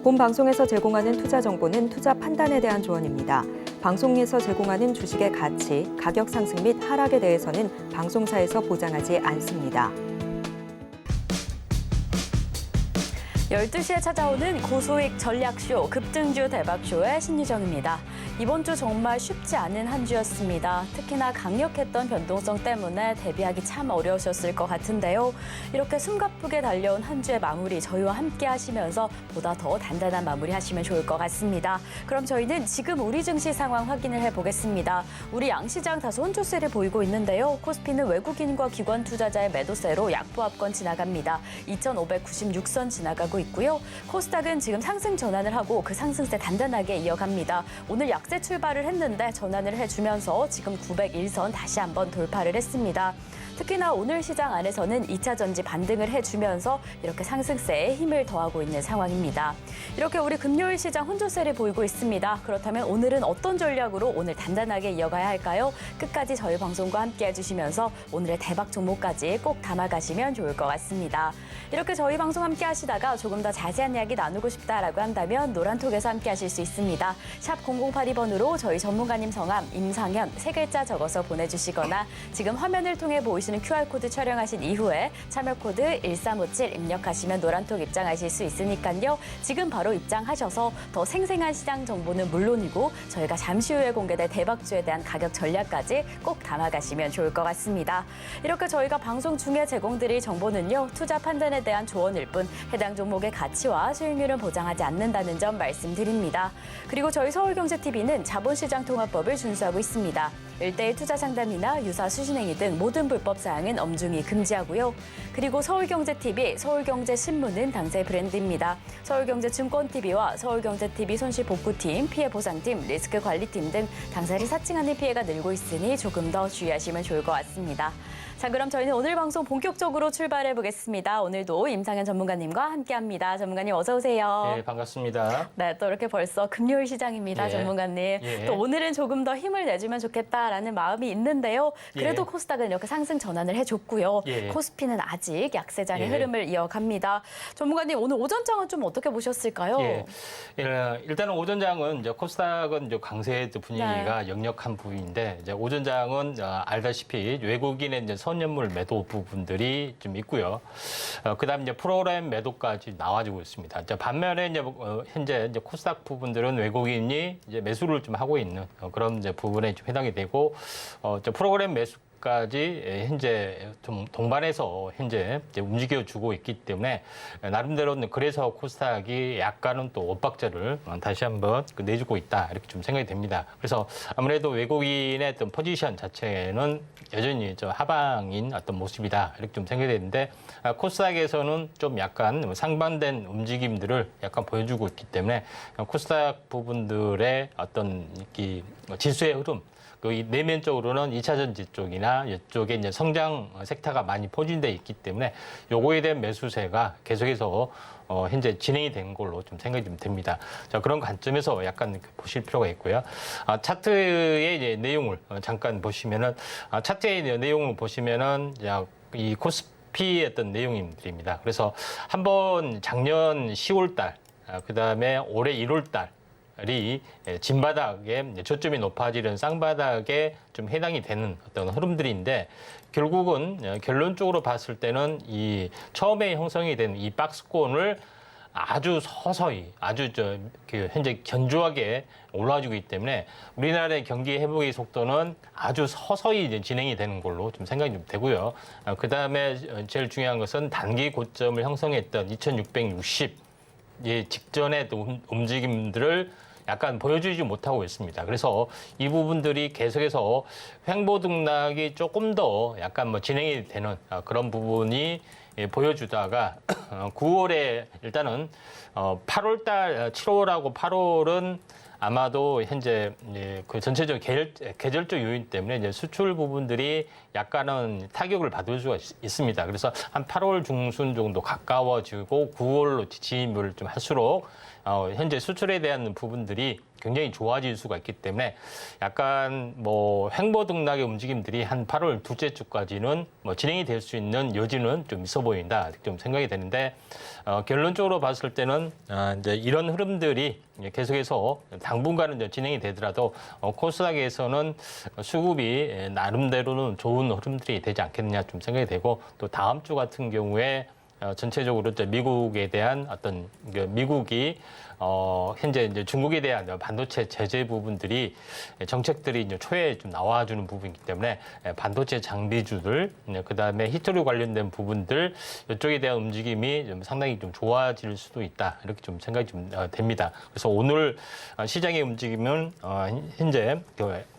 본 방송에서 제공하는 투자 정보는 투자 판단에 대한 조언입니다. 방송에서 제공하는 주식의 가치, 가격 상승 및 하락에 대해서는 방송사에서 보장하지 않습니다. 12시에 찾아오는 고소익 전략쇼, 급등주 대박쇼의 신유정입니다. 이번 주 정말 쉽지 않은 한 주였습니다. 특히나 강력했던 변동성 때문에 대비하기 참 어려우셨을 것 같은데요. 이렇게 숨가쁘게 달려온 한 주의 마무리 저희와 함께 하시면서 보다 더 단단한 마무리 하시면 좋을 것 같습니다. 그럼 저희는 지금 우리 증시 상황 확인을 해보겠습니다. 우리 양시장 다소 혼조세를 보이고 있는데요. 코스피는 외국인과 기관 투자자의 매도세로 약보합권 지나갑니다. 2,596선 지나가고 있고요. 코스닥은 지금 상승 전환을 하고 그 상승세 단단하게 이어갑니다. 오늘 약세 출발을 했는데 전환을 해주면서 지금 901선 다시 한번 돌파를 했습니다. 특히나 오늘 시장 안에서는 2차 전지 반등을 해주면서 이렇게 상승세에 힘을 더하고 있는 상황입니다. 이렇게 우리 금요일 시장 혼조세를 보이고 있습니다. 그렇다면 오늘은 어떤 전략으로 오늘 단단하게 이어가야 할까요? 끝까지 저희 방송과 함께 해주시면서 오늘의 대박 종목까지 꼭 담아가시면 좋을 것 같습니다. 이렇게 저희 방송 함께 하시다가 조금 더 자세한 이야기 나누고 싶다라고 한다면 노란톡에서 함께 하실 수 있습니다. 샵 0082번으로 저희 전문가님 성함 임상현 3글자 적어서 보내주시거나 지금 화면을 통해 보이시는 QR코드 촬영하신 이후에 참여코드 1357 입력하시면 노란톡 입장하실 수 있으니까요. 지금 바로 입장하셔서 더 생생한 시장 정보는 물론이고 저희가 잠시 후에 공개될 대박주에 대한 가격 전략까지 꼭 담아가시면 좋을 것 같습니다. 이렇게 저희가 방송 중에 제공드릴 정보는요. 투자 판단에 대한 조언일 뿐 해당 종목의 가치와 수익률은 보장하지 않는다는 점 말씀드립니다. 그리고 저희 서울경제TV는 자본시장통합법을 준수하고 있습니다. 1:1 투자 상담이나 유사 수신행위 등 모든 불법 사항은 엄중히 금지하고요. 그리고 서울경제TV, 서울경제신문은 당사의 브랜드입니다. 서울경제증권TV와 서울경제TV 손실복구팀, 피해보상팀, 리스크관리팀 등 당사를 사칭하는 피해가 늘고 있으니 조금 더 주의하시면 좋을 것 같습니다. 자, 그럼 저희는 오늘 방송 본격적으로 출발해 보겠습니다. 오늘도 임상현 전문가님과 함께합니다. 전문가님 어서 오세요. 네, 반갑습니다. 네, 또 이렇게 벌써 금요일 시장입니다, 예. 전문가님. 예. 또 오늘은 조금 더 힘을 내주면 좋겠다라는 마음이 있는데요. 그래도 예. 코스닥은 이렇게 상승 전환을 해줬고요. 예. 코스피는 아직 약세장의 예. 흐름을 이어갑니다. 전문가님, 오늘 오전장은 좀 어떻게 보셨을까요? 예. 일단은 오전장은 이제 코스닥은 이제 강세 분위기가 역력한 부분인데 이제 오전장은 알다시피 외국인의 이제 선연물 매도 부분들이 좀 있고요. 그다음 이제 프로그램 매도까지 나와주고 있습니다. 이제 반면에 이제 현재 이제 코스닥 부분들은 외국인이 이제 매수를 좀 하고 있는 그런 이제 부분에 좀 해당이 되고 이제 프로그램 매수 까지 현재 좀 동반해서 현재 이제 움직여주고 있기 때문에 나름대로는 그래서 코스닥이 약간은 또 엇박자를 다시 한번 내주고 있다 이렇게 좀 생각이 됩니다. 그래서 아무래도 외국인의 어떤 포지션 자체는 여전히 좀 하방인 어떤 모습이다 이렇게 좀 생각이 되는데 코스닥에서는 좀 약간 상반된 움직임들을 약간 보여주고 있기 때문에 코스닥 부분들의 어떤 이 지수의 흐름 이 내면적으로는 2차 전지 쪽이나 이쪽에 이제 성장 섹터가 많이 포진돼 있기 때문에 요거에 대한 매수세가 계속해서 현재 진행이 된 걸로 좀 생각이 좀 됩니다. 자, 그런 관점에서 약간 보실 필요가 있고요. 차트의 이제 내용을 잠깐 보시면은 차트의 내용을 보시면은 이 코스피의 어떤 내용들입니다. 그래서 한번 작년 10월 달, 그다음에 올해 1월 달 이 진바닥에 저점이 높아지는 쌍바닥에 좀 해당이 되는 어떤 흐름들인데 결국은 결론적으로 봤을 때는 이 처음에 형성이 된 이 박스권을 아주 서서히 아주 현재 견조하게 올라와주고 있기 때문에 우리나라의 경기 회복의 속도는 아주 서서히 이제 진행이 되는 걸로 좀 생각이 좀 되고요. 그 다음에 제일 중요한 것은 단기 고점을 형성했던 2660 직전의 또 움직임들을 약간 보여주지 못하고 있습니다. 그래서 이 부분들이 계속해서 횡보등락이 조금 더 약간 진행이 되는 그런 부분이 보여주다가 9월에 일단은 8월달 7월하고 8월은 아마도 현재 그 전체적 계절적 요인 때문에 이제 수출 부분들이 약간은 타격을 받을 수가 있습니다. 그래서 한 8월 중순 정도 가까워지고 9월로 진입을 좀 할수록 현재 수출에 대한 부분들이 굉장히 좋아질 수가 있기 때문에 약간 뭐 횡보등락의 움직임들이 한 8월 둘째 주까지는 뭐 진행이 될 수 있는 여지는 좀 있어 보인다 좀 생각이 되는데 결론적으로 봤을 때는 이제 이런 흐름들이 계속해서 당분간은 이제 진행이 되더라도 코스닥에서는 수급이 나름대로는 좋은 흐름들이 되지 않겠느냐 좀 생각이 되고 또 다음 주 같은 경우에 전체적으로 이제 미국에 대한 어떤 미국이 현재 이제 중국에 대한 반도체 제재 부분들이 정책들이 이제 초에 좀 나와주는 부분이기 때문에 반도체 장비주들 그다음에 히토류 관련된 부분들 이쪽에 대한 움직임이 좀 상당히 좀 좋아질 수도 있다 이렇게 좀 생각이 좀 됩니다. 그래서 오늘 시장의 움직임은 현재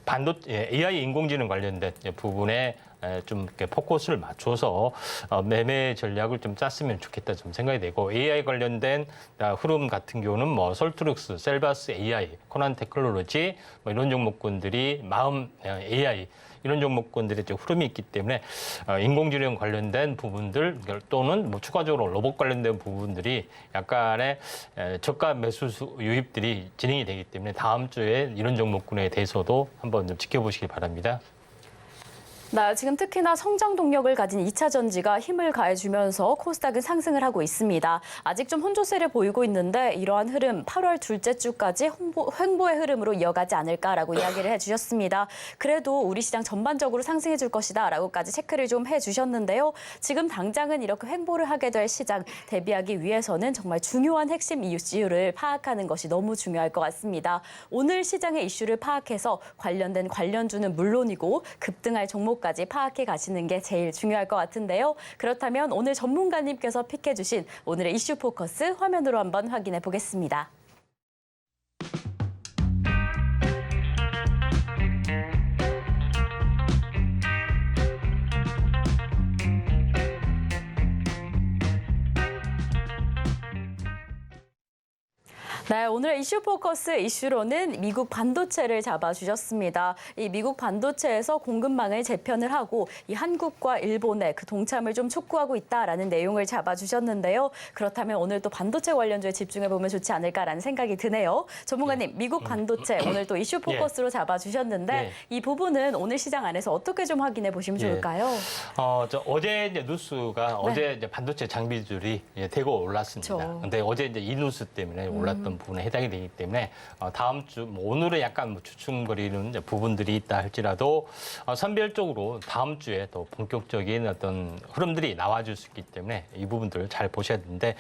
반도체 AI 인공지능 관련된 부분에 좀 이렇게 포커스를 맞춰서 매매 전략을 좀 짰으면 좋겠다 좀 생각이 되고 AI 관련된 흐름 같은 경우는 뭐 솔트룩스, 셀바스 AI, 코난 테크놀로지 뭐 이런 종목군들이 마음 AI 이런 종목군들의 좀 흐름이 있기 때문에 인공지능 관련된 부분들 또는 뭐 추가적으로 로봇 관련된 부분들이 약간의 저가 매수 유입들이 진행이 되기 때문에 다음 주에 이런 종목군에 대해서도 한번 좀 지켜보시기 바랍니다. 네, 지금 특히나 성장 동력을 가진 2차 전지가 힘을 가해주면서 코스닥은 상승을 하고 있습니다. 아직 좀 혼조세를 보이고 있는데 이러한 흐름 8월 둘째 주까지 횡보의 흐름으로 이어가지 않을까라고 이야기를 해주셨습니다. 그래도 우리 시장 전반적으로 상승해 줄 것이다라고까지 체크를 좀 해주셨는데요. 지금 당장은 이렇게 횡보를 하게 될 시장 대비하기 위해서는 정말 중요한 핵심 이슈를 파악하는 것이 너무 중요할 것 같습니다. 오늘 시장의 이슈를 파악해서 관련된 관련주는 물론이고 급등할 종목까지 파악해 가시는 게 제일 중요할 것 같은데요. 그렇다면 오늘 전문가님께서 픽해 주신 오늘의 이슈 포커스 화면으로 한번 확인해 보겠습니다. 네, 오늘의 이슈 포커스 이슈로는 미국 반도체를 잡아주셨습니다. 이 미국 반도체에서 공급망을 재편을 하고 이 한국과 일본의 그 동참을 좀 촉구하고 있다라는 내용을 잡아주셨는데요. 그렇다면 오늘 또 반도체 관련주에 집중해보면 좋지 않을까라는 생각이 드네요. 전문가님, 미국 반도체 오늘 또 이슈 포커스로 잡아주셨는데 이 부분은 오늘 시장 안에서 어떻게 좀 확인해 보시면 좋을까요? 어제 이제 뉴스가 어제 이제 반도체 장비들이 대거 올랐습니다. 그렇죠. 근데 어제 이제 이 뉴스 때문에 올랐던 부분에 해당이 되기 때문에 다음 주 오늘은 약간 뭐 주춤거리는 부분들이 있다 할지라도 선별적으로 다음 주에 또 본격적인 어떤 흐름들이 나와줄 수 있기 때문에 이 부분들을 잘 보셔야 되는데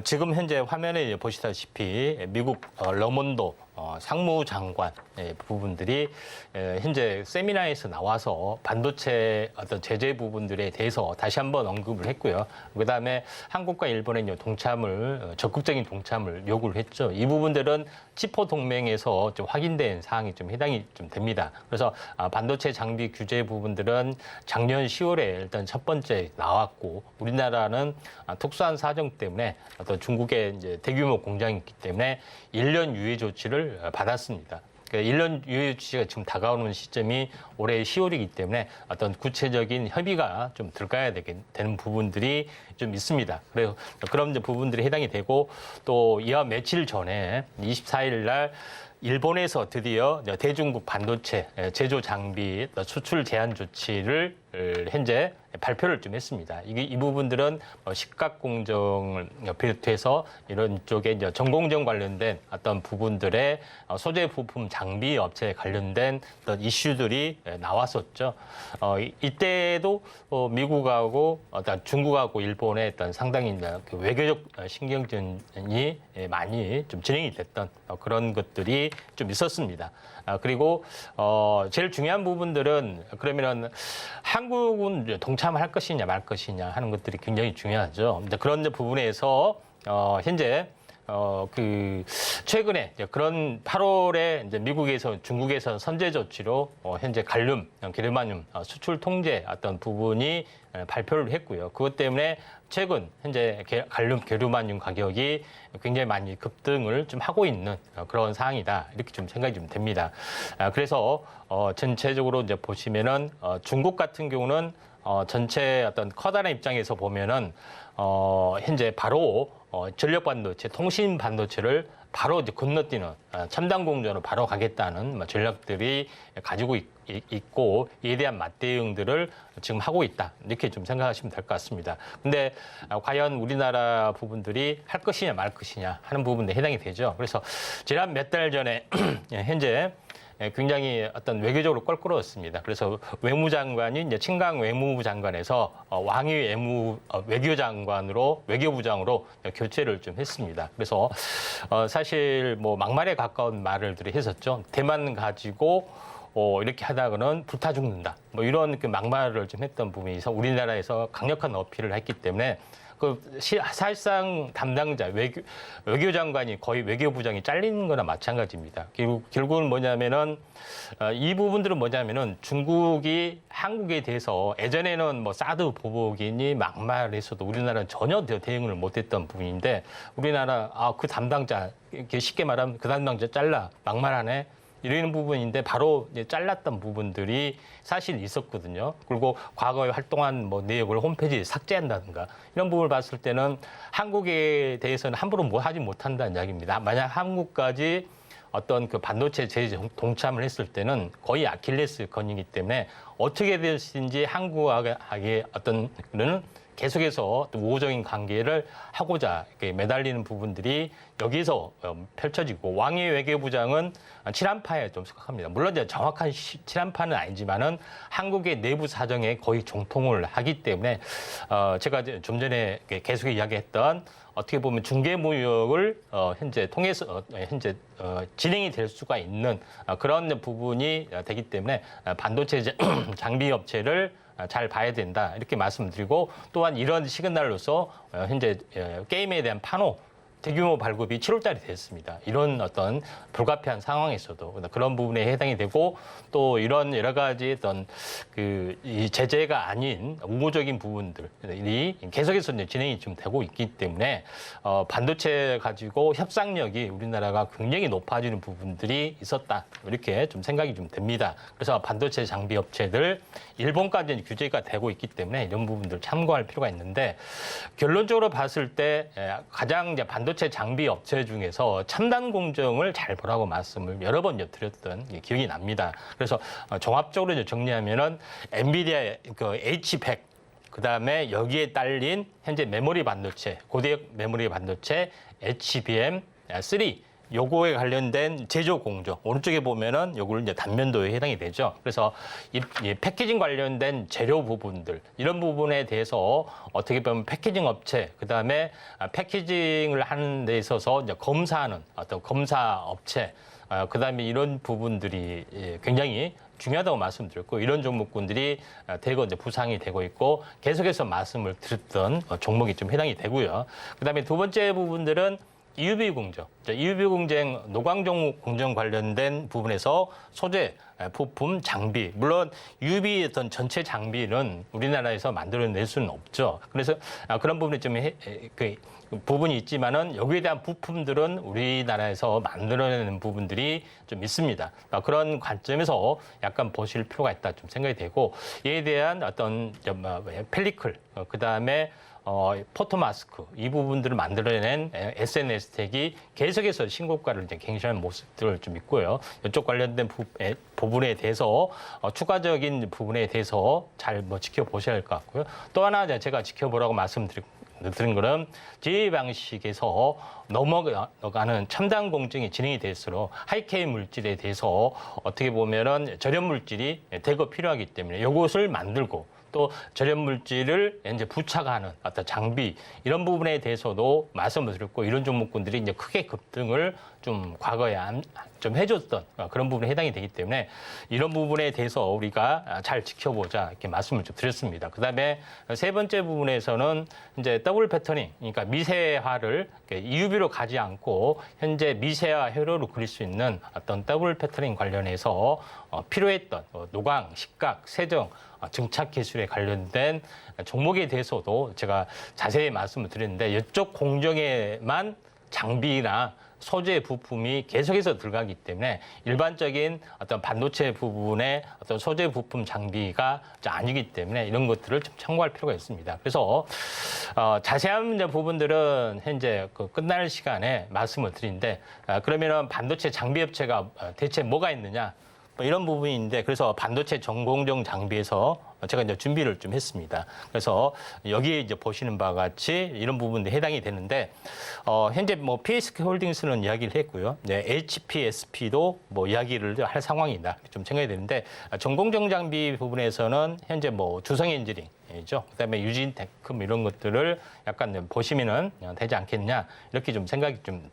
지금 현재 화면에 보시다시피 미국 러몬도 상무장관 부분들이 현재 세미나에서 나와서 반도체 어떤 제재 부분들에 대해서 다시 한번 언급을 했고요. 그다음에 한국과 일본의 동참을 적극적인 동참을 요구를 했죠. 이 부분들은 치포 동맹에서 좀 확인된 사항이 좀 해당이 좀 됩니다. 그래서 반도체 장비 규제 부분들은 작년 10월에 일단 첫 번째 나왔고 우리나라는 특수한 사정 때문에 어떤 중국의 이제 대규모 공장이 있기 때문에 1년 유예 조치를 받았습니다. 1년 유예 조치가 지금 다가오는 시점이 올해 10월이기 때문에 어떤 구체적인 협의가 좀 들어가야 되는 부분들이 좀 있습니다. 그래서 그런 부분들이 해당이 되고 또 이와 며칠 전에 24일 날 일본에서 드디어 대중국 반도체 제조 장비 수출 제한 조치를 현재 발표를 좀 했습니다. 이 부분들은 식각 공정을 비롯해서 이런 쪽에 이제 전공정 관련된 어떤 부분들의 소재 부품 장비 업체에 관련된 어떤 이슈들이 나왔었죠. 이때도 미국하고 어떤 중국하고 일본의 어떤 상당히 그 외교적 신경전이 많이 좀 진행이 됐던 그런 것들이 좀 있었습니다. 그리고 제일 중요한 부분들은 그러면은 한국은 동참할 것이냐 말 것이냐 하는 것들이 굉장히 중요하죠. 그런 부분에서 현재 최근에 그런 8월에 이제 미국에서 중국에서 선제 조치로 현재 갈륨, 게르마늄 수출 통제 어떤 부분이 발표를 했고요. 그것 때문에 최근 현재 갈륨, 게르마늄 가격이 굉장히 많이 급등을 좀 하고 있는 그런 상황이다. 이렇게 좀 생각이 좀 됩니다. 그래서 전체적으로 이제 보시면은 중국 같은 경우는 전체 어떤 커다란 입장에서 보면은 현재 바로 전력 반도체, 통신 반도체를 바로 이제 건너뛰는 첨단 공정으로 바로 가겠다는 전략들이 가지고 있고 이에 대한 맞대응들을 지금 하고 있다. 이렇게 좀 생각하시면 될 것 같습니다. 근데 과연 우리나라 부분들이 할 것이냐 말 것이냐 하는 부분에 해당이 되죠. 그래서 지난 몇 달 전에 현재 굉장히 어떤 외교적으로 껄끄러웠습니다. 그래서 외무장관이 이제 친강 외무부 장관에서 왕위 외교장관으로 외교부장으로 교체를 좀 했습니다. 그래서 사실 뭐 막말에 가까운 말을들이 했었죠. 대만 가지고 이렇게 하다가는 불타 죽는다. 뭐 이런 그 막말을 좀 했던 부분이 있어서 우리나라에서 강력한 어필을 했기 때문에 사실상 담당자 외교장관이 거의 외교부장이 잘리는 거나 마찬가지입니다. 결국은 뭐냐면은 이 부분들은 뭐냐면은 중국이 한국에 대해서 예전에는 뭐 사드 보복이니 막말을 했어도 우리나라는 전혀 대응을 못했던 부분인데 우리나라 그 담당자 쉽게 말하면 그 담당자 잘라 막말하네. 이런 부분인데 바로 이제 잘랐던 부분들이 사실 있었거든요. 그리고 과거에 활동한 뭐 내역을 홈페이지에 삭제한다든가 이런 부분을 봤을 때는 한국에 대해서는 함부로 뭐 하지 못한다는 이야기입니다. 만약 한국까지 어떤 그 반도체 제재 동참을 했을 때는 거의 아킬레스건이기 때문에 어떻게 될지 한국하게 어떤 그런 계속해서 또 우호적인 관계를 하고자 이렇게 매달리는 부분들이 여기서 펼쳐지고 왕위 외교부장은 칠한파에 좀 속합니다. 물론 이제 정확한 칠한파는 아니지만은 한국의 내부 사정에 거의 정통을 하기 때문에 제가 좀 전에 계속 이야기했던 어떻게 보면 중개무역을 현재 통해서 현재 진행이 될 수가 있는 그런 부분이 되기 때문에 반도체 장비 업체를 잘 봐야 된다 이렇게 말씀드리고 또한 이런 시그널로서 현재 게임에 대한 판호 대규모 발급이 7월달에 됐습니다. 이런 어떤 불가피한 상황에서도 그런 부분에 해당이 되고 또 이런 여러 가지 어떤 이 제재가 아닌 우호적인 부분들이 계속해서 이제 진행이 좀 되고 있기 때문에 반도체 가지고 협상력이 우리나라가 굉장히 높아지는 부분들이 있었다 이렇게 좀 생각이 좀 됩니다. 그래서 반도체 장비 업체들 일본까지 규제가 되고 있기 때문에 이런 부분들 참고할 필요가 있는데 결론적으로 봤을 때 가장 이제 반도체 장비 업체 중에서 첨단 공정을 잘 보라고 말씀을 여러 번 드렸던 기억이 납니다. 그래서 종합적으로 이제 정리하면은 엔비디아 그 H100 그다음에 여기에 딸린 현재 메모리 반도체 고대역 메모리 반도체 HBM3 요거에 관련된 제조 공정 오른쪽에 보면은 요거를 이제 단면도에 해당이 되죠. 그래서 이 패키징 관련된 재료 부분들 이런 부분에 대해서 어떻게 보면 패키징 업체 그다음에 패키징을 하는 데 있어서 이제 검사하는 어떤 검사 업체 그다음에 이런 부분들이 굉장히 중요하다고 말씀드렸고 이런 종목군들이 대거 이제 부상이 되고 있고 계속해서 말씀을 드렸던 종목이 좀 해당이 되고요. 그다음에 두 번째 부분들은 EUV 공정, EUV 공정, 노광종 공정 관련된 부분에서 소재, 부품, 장비. 물론 EUV 어떤 전체 장비는 우리나라에서 만들어낼 수는 없죠. 그래서 그런 부분이 좀 부분이 있지만은 여기에 대한 부품들은 우리나라에서 만들어내는 부분들이 좀 있습니다. 그런 관점에서 약간 보실 필요가 있다 좀 생각이 되고 이에 대한 어떤 펠리클, 그 다음에 포토마스크 이 부분들을 만들어낸 SNS 텍이 계속해서 신고가를 이제 갱신하는 모습들을 좀 있고요. 이쪽 관련된 부분에 대해서 추가적인 부분에 대해서 잘 지켜보셔야 할 것 같고요. 또 하나 제가 지켜보라고 말씀드린 거는 제휴 방식에서 넘어가는 첨단 공정이 진행이 될수록 하이케이 물질에 대해서 어떻게 보면은 절연 물질이 대거 필요하기 때문에 이것을 만들고 또 절연 물질을 이제 부착하는 어떤 장비 이런 부분에 대해서도 말씀을 드렸고 이런 종목군들이 이제 크게 급등을 좀 과거에 좀 해줬던 그런 부분에 해당이 되기 때문에 이런 부분에 대해서 우리가 잘 지켜보자 이렇게 말씀을 좀 드렸습니다. 그다음에 세 번째 부분에서는 이제 더블 패터닝, 그러니까 미세화를 EUV로 가지 않고 현재 미세화 회로로 그릴 수 있는 어떤 더블 패터닝 관련해서 필요했던 노광, 식각, 세정 증착 기술에 관련된 종목에 대해서도 제가 자세히 말씀을 드렸는데 이쪽 공정에만 장비나 소재 부품이 계속해서 들어가기 때문에 일반적인 어떤 반도체 부분의 어떤 소재 부품 장비가 아니기 때문에 이런 것들을 좀 참고할 필요가 있습니다. 그래서 자세한 이제 부분들은 현재 그 끝날 시간에 말씀을 드리는데 그러면은 반도체 장비 업체가 대체 뭐가 있느냐? 뭐 이런 부분인데 그래서 반도체 전공정 장비에서 제가 이제 준비를 좀 했습니다. 그래서 여기에 이제 보시는 바와 같이 이런 부분도 해당이 되는데 현재 뭐 PSK 홀딩스는 이야기를 했고요. 네, HPSP도 뭐 이야기를 할 상황이다. 좀 생각이 되는데 전공정 장비 부분에서는 현재 뭐 주성 엔지닝 죠. 그다음에 유진 테크 이런 것들을 약간 보시면은 되지 않겠냐 이렇게 좀 생각이 좀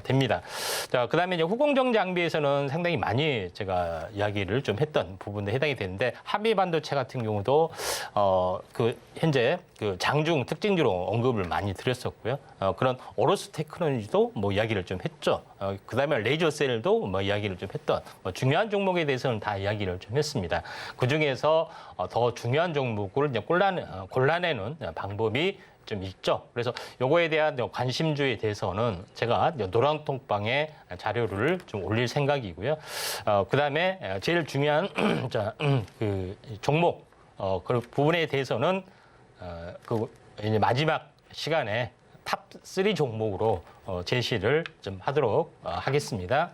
됩니다. 자, 그다음에 이제 후공정 장비에서는 상당히 많이 제가 이야기를 좀 했던 부분도 해당이 되는데 한미 반도체 같은 경우도 그 현재 그 장중 특징주로 언급을 많이 드렸었고요. 그런 오로스 테크놀로지도 뭐 이야기를 좀 했죠. 그다음에 레이저 셀도 뭐 이야기를 좀 했던 뭐 중요한 종목에 대해서는 다 이야기를 좀 했습니다. 그 중에서 더 중요한 종목을 이제 골라내는 방법이 좀 있죠. 그래서 요거에 대한 관심주에 대해서는 제가 노란통방에 자료를 좀 올릴 생각이고요. 그다음에 제일 중요한 그 종목 그 부분에 대해서는 그 이제 마지막 시간에 탑 3 종목으로 제시를 좀 하도록 하겠습니다.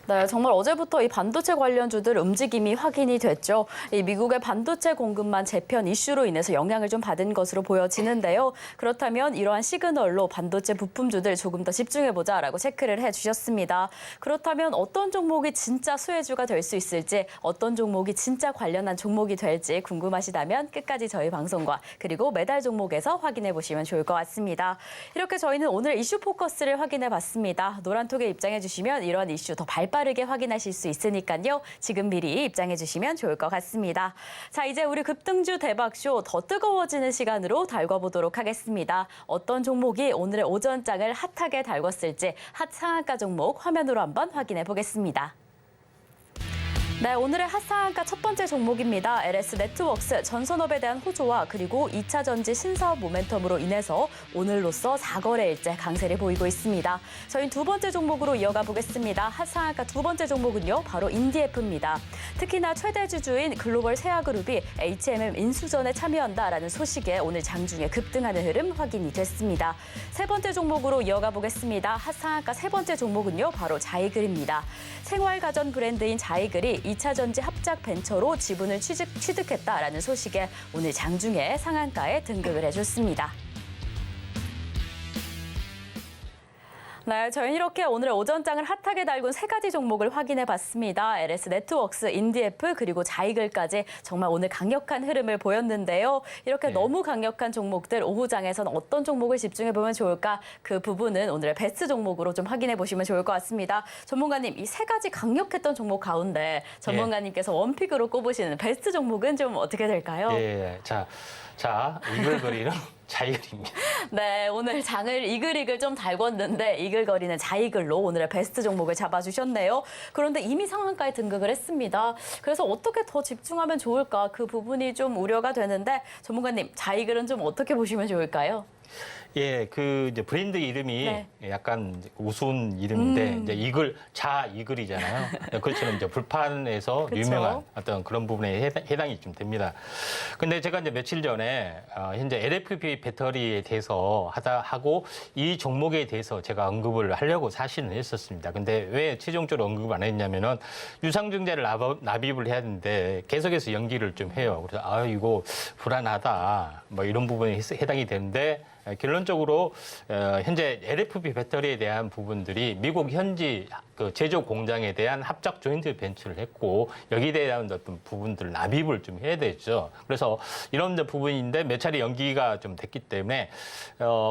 네, 정말 어제부터 이 반도체 관련주들 움직임이 확인이 됐죠. 이 미국의 반도체 공급망 재편 이슈로 인해서 영향을 좀 받은 것으로 보여지는데요. 그렇다면 이러한 시그널로 반도체 부품주들 조금 더 집중해보자라고 체크를 해주셨습니다. 그렇다면 어떤 종목이 진짜 수혜주가 될 수 있을지, 어떤 종목이 진짜 관련한 종목이 될지 궁금하시다면 끝까지 저희 방송과 그리고 매달 종목에서 확인해 보시면 좋을 것 같습니다. 이렇게 저희는 오늘 이슈 포커스를 확인해 봤습니다. 노란톡에 입장해 주시면 이런 이슈 더 빠르게 확인하실 수 있으니까요. 지금 미리 입장해 주시면 좋을 것 같습니다. 자, 이제 우리 급등주 대박쇼 더 뜨거워지는 시간으로 달궈보도록 하겠습니다. 어떤 종목이 오늘의 오전장을 핫하게 달궜을지 핫 상한가 종목 화면으로 한번 확인해 보겠습니다. 네, 오늘의 핫상한가 첫 번째 종목입니다. LS네트웍스 전산업에 대한 호조와 그리고 2차 전지 신사업 모멘텀으로 인해서 오늘로써 4거래일째 강세를 보이고 있습니다. 저희 두 번째 종목으로 이어가 보겠습니다. 핫상한가 두 번째 종목은요, 바로 인디에프입니다. 특히나 최대 주주인 글로벌 세아그룹이 HMM 인수전에 참여한다라는 소식에 오늘 장중에 급등하는 흐름 확인이 됐습니다. 세 번째 종목으로 이어가 보겠습니다. 핫상한가 세 번째 종목은요, 바로 자이글입니다. 생활가전 브랜드인 자이글이 2차 전지 합작 벤처로 지분을 취득했다라는 소식에 오늘 장중에 상한가에 등극을 해줬습니다. 네, 저희는 이렇게 오늘의 오전장을 핫하게 달군 세 가지 종목을 확인해 봤습니다. LS네트웍스, 인디에프, 그리고 자이글까지 정말 오늘 강력한 흐름을 보였는데요. 이렇게 너무 강력한 종목들 오후장에서는 어떤 종목을 집중해 보면 좋을까? 그 부분은 오늘의 베스트 종목으로 좀 확인해 보시면 좋을 것 같습니다. 전문가님, 이 세 가지 강력했던 종목 가운데 전문가님께서 원픽으로 꼽으시는 베스트 종목은 좀 어떻게 될까요? 예, 자, 이글거리는 자이글입니다. 네, 오늘 장을 이글이글 좀 달궜는데 이글거리는 자이글로 오늘의 베스트 종목을 잡아주셨네요. 그런데 이미 상한가에 등극을 했습니다. 그래서 어떻게 더 집중하면 좋을까? 그 부분이 좀 우려가 되는데 전문가님, 자이글은 좀 어떻게 보시면 좋을까요? 예, 그 이제 브랜드 이름이 약간 우스운 이름인데 이제 자이글이잖아요. 그렇지만 이제 불판에서 그쵸? 유명한 어떤 그런 부분에 해당이 좀 됩니다. 근데 제가 이제 며칠 전에 현재 LFP 배터리에 대해서 하고 이 종목에 대해서 제가 언급을 하려고 사실은 했었습니다. 근데 왜 최종적으로 언급을 안 했냐면은 유상증자를 납입을 해야 되는데 계속해서 연기를 좀 해요. 그래서 이거 불안하다 뭐 이런 부분에 해당이 되는데 결론적으로 현재 LFP 배터리에 대한 부분들이 미국 현지 그 제조 공장에 대한 합작 조인트 벤처를 했고 여기에 대한 어떤 부분들을 납입을 좀 해야 되죠. 그래서 이런 부분인데 몇 차례 연기가 좀 됐기 때문에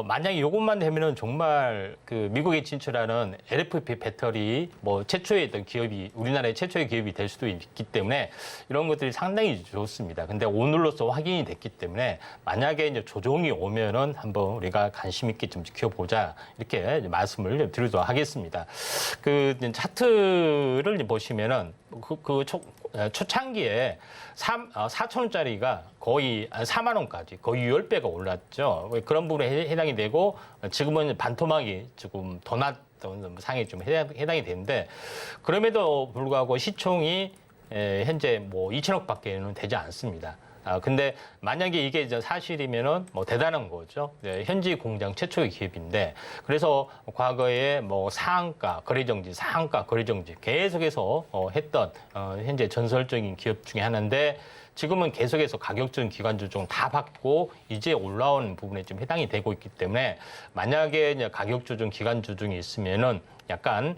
만약에 이것만 되면은 정말 그 미국에 진출하는 LFP 배터리 뭐 최초의 어떤 기업이 우리나라의 최초의 기업이 될 수도 있기 때문에 이런 것들이 상당히 좋습니다. 근데 오늘로써 확인이 됐기 때문에 만약에 이제 조정이 오면은 한번 우리가 관심 있게 좀 지켜보자 이렇게 말씀을 좀 드리도록 하겠습니다. 그 차트를 보시면은 초창기에 4,000원짜리가 거의 4만 원까지 거의 10배가 올랐죠. 그런 부분에 해당이 되고 지금은 반토막이 조금 더 어떤 상에 좀 해당이 되는데 그럼에도 불구하고 시총이 현재 뭐 2천억밖에는 되지 않습니다. 근데 만약에 이게 이제 사실이면은 뭐 대단한 거죠. 네, 현지 공장 최초의 기업인데 그래서 과거에 뭐 상한가 거래정지, 상한가 거래정지 계속해서 했던 현재 전설적인 기업 중에 하나인데 지금은 계속해서 가격적 기관 조정 다 받고 이제 올라오는 부분에 좀 해당이 되고 있기 때문에 만약에 이제 가격 조정, 기관 조정이 있으면은 약간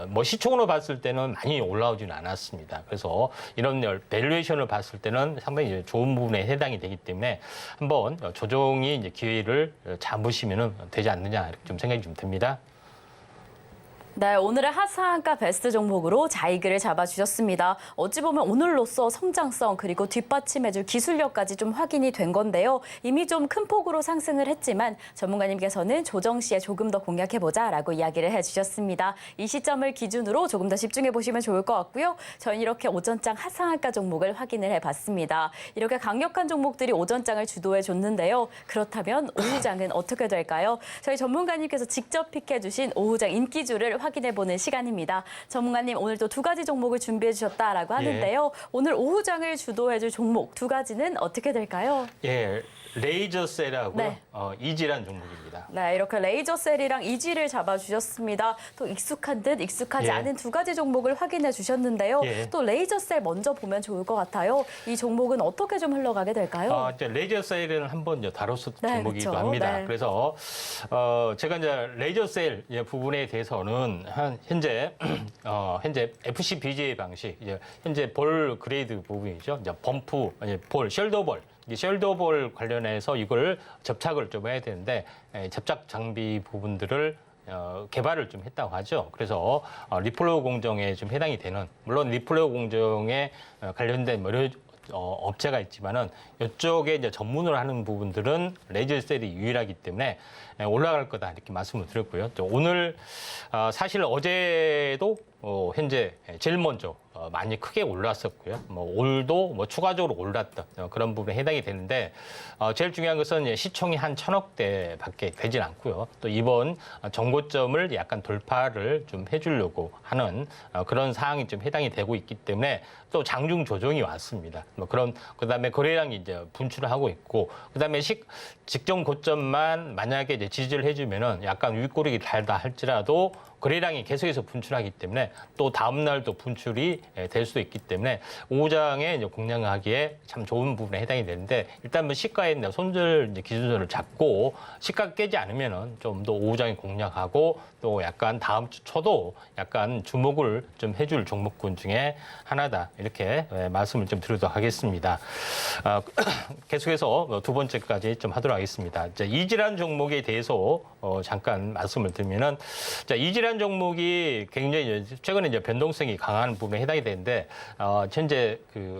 뭐 시총으로 봤을 때는 많이 올라오지는 않았습니다. 그래서 이런 밸류에이션을 봤을 때는 상당히 이제 좋은 부분에 해당이 되기 때문에 한번 조정이 이제 기회를 잡으시면은 되지 않느냐 이렇게 좀 생각이 좀 듭니다. 네, 오늘의 핫상한가 베스트 종목으로 자이그를 잡아주셨습니다. 어찌 보면 오늘로써 성장성 그리고 뒷받침해줄 기술력까지 좀 확인이 된 건데요. 이미 좀 큰 폭으로 상승을 했지만 전문가님께서는 조정 시에 조금 더 공략해보자라고 이야기를 해주셨습니다. 이 시점을 기준으로 조금 더 집중해보시면 좋을 것 같고요. 저희는 이렇게 오전장 핫상한가 종목을 확인을 해봤습니다. 이렇게 강력한 종목들이 오전장을 주도해줬는데요. 그렇다면 오후장은 어떻게 될까요? 저희 전문가님께서 직접 픽해주신 오후장 인기주를 확인해보는 시간입니다. 전문가님 오늘도 두 가지 종목을 준비해주셨다라고 하는데요. 오늘 오후장을 주도해줄 종목 두 가지는 어떻게 될까요? 예, 레이저셀하고 네. 이지란 종목입니다. 네, 이렇게 레이저셀이랑 이지를 잡아주셨습니다. 또 익숙한 듯 익숙하지 예. 않은 두 가지 종목을 확인해 주셨는데요. 예. 또 레이저셀 먼저 보면 좋을 것 같아요. 이 종목은 어떻게 좀 흘러가게 될까요? 이제 레이저셀은 한번 이제 다뤘었던 네, 종목이기도 그렇죠. 합니다. 네. 그래서 제가 이제 레이저셀 부분에 대해서는 현재 FC BGA 방식, 이제 현재 볼 그레이드 부분이죠. 이제 범프, 아니 볼, 숄더볼. 이 숄더볼 관련해서 이걸 접착을 좀 해야 되는데 접착 장비 부분들을 개발을 좀 했다고 하죠. 그래서 리플로 공정에 좀 해당이 되는, 물론 리플로 공정에 관련된 여러 업체가 있지만은 이쪽에 이제 전문을 하는 부분들은 레이저셀이 유일하기 때문에 올라갈 거다 이렇게 말씀을 드렸고요. 오늘 사실 어제도 현재 제일 먼저 많이 크게 올랐었고요. 뭐 올도 뭐 추가적으로 올랐던 그런 부분에 해당이 되는데 제일 중요한 것은 시총이 한 1,000억대밖에 되질 않고요. 또 이번 정고점을 약간 돌파를 좀 해주려고 하는 그런 사항이 좀 해당이 되고 있기 때문에 또 장중 조정이 왔습니다. 뭐 그다음에 거래량이 이제 분출을 하고 있고 그다음에 직전 고점만 만약에 이제 지지를 해주면은 약간 윗꼬리기 달다 할지라도 거래량이 계속해서 분출하기 때문에 또 다음 날도 분출이 될 수도 있기 때문에 오후장에 이제 공략하기에 참 좋은 부분에 해당이 되는데 일단 뭐 시가의 손절 기준선을 잡고 시가 깨지 않으면은 좀 더 오후장에 공략하고 또 약간 다음 주 초도 약간 주목을 좀 해줄 종목군 중에 하나다 이렇게 말씀을 좀 드리도록 하겠습니다. 계속해서 두 번째까지 좀 하도록 하겠습니다. 이제 이지란 종목에 대해서 잠깐 말씀을 드리면은 자, 이지란 종목이 굉장히 최근에 이제 변동성이 강한 부분에 해당이 되는데 현재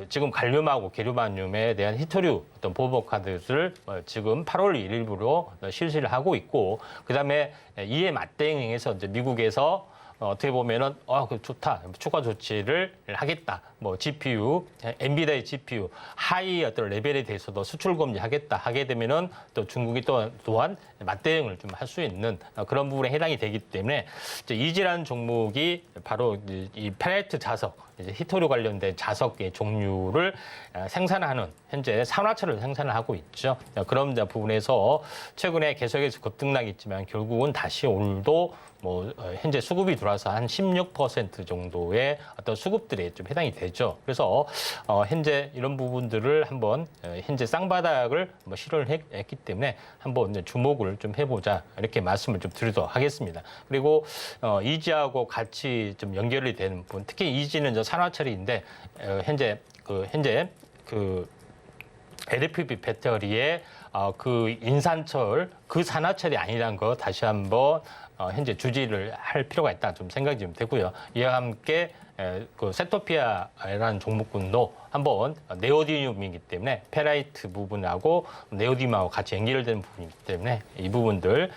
지금 갈륨하고 게르마늄에 대한 히토류 어떤 보복 카드를 지금 8월 1일부로 실시를 하고 있고 그다음에 이에 맞대응해서 이제 미국에서 어떻게 보면은 그 좋다 추가 조치를 하겠다 뭐 GPU 엔비디아의 GPU 하이 어떤 레벨에 대해서도 수출 금지하겠다 하게 되면은 또 중국이 또한 맞대응을 좀 할 수 있는 그런 부분에 해당이 되기 때문에 이제 이지라는 종목이 바로 이 펠레트 자석 이제 히토류 관련된 자석의 종류를 생산하는 현재 산화철을 생산을 하고 있죠. 그런 부분에서 최근에 계속해서 급등락했지만 결국은 다시 오늘도 뭐 현재 수급이 들어와서 한 16% 정도의 어떤 수급들이 좀 해당이 되죠. 그래서 현재 이런 부분들을 한번 현재 쌍바닥을 뭐 실현을 했기 때문에 한번 이제 주목을 좀 해보자 이렇게 말씀을 좀 드리도록 하겠습니다. 그리고 이지하고 같이 좀 연결이 되는 부분, 특히 이지는 저 산화철인데 현재 LFP 배터리의 그 인산철, 그 산화철이 아니라는 거 다시 한번 현재 주지를 할 필요가 있다 좀 생각이 좀 되고요. 이와 함께 그 세토피아라는 종목군도 한번 네오디듐이기 때문에 페라이트 부분하고 네오디듐하고 같이 연결되는 부분이기 때문에 이 부분들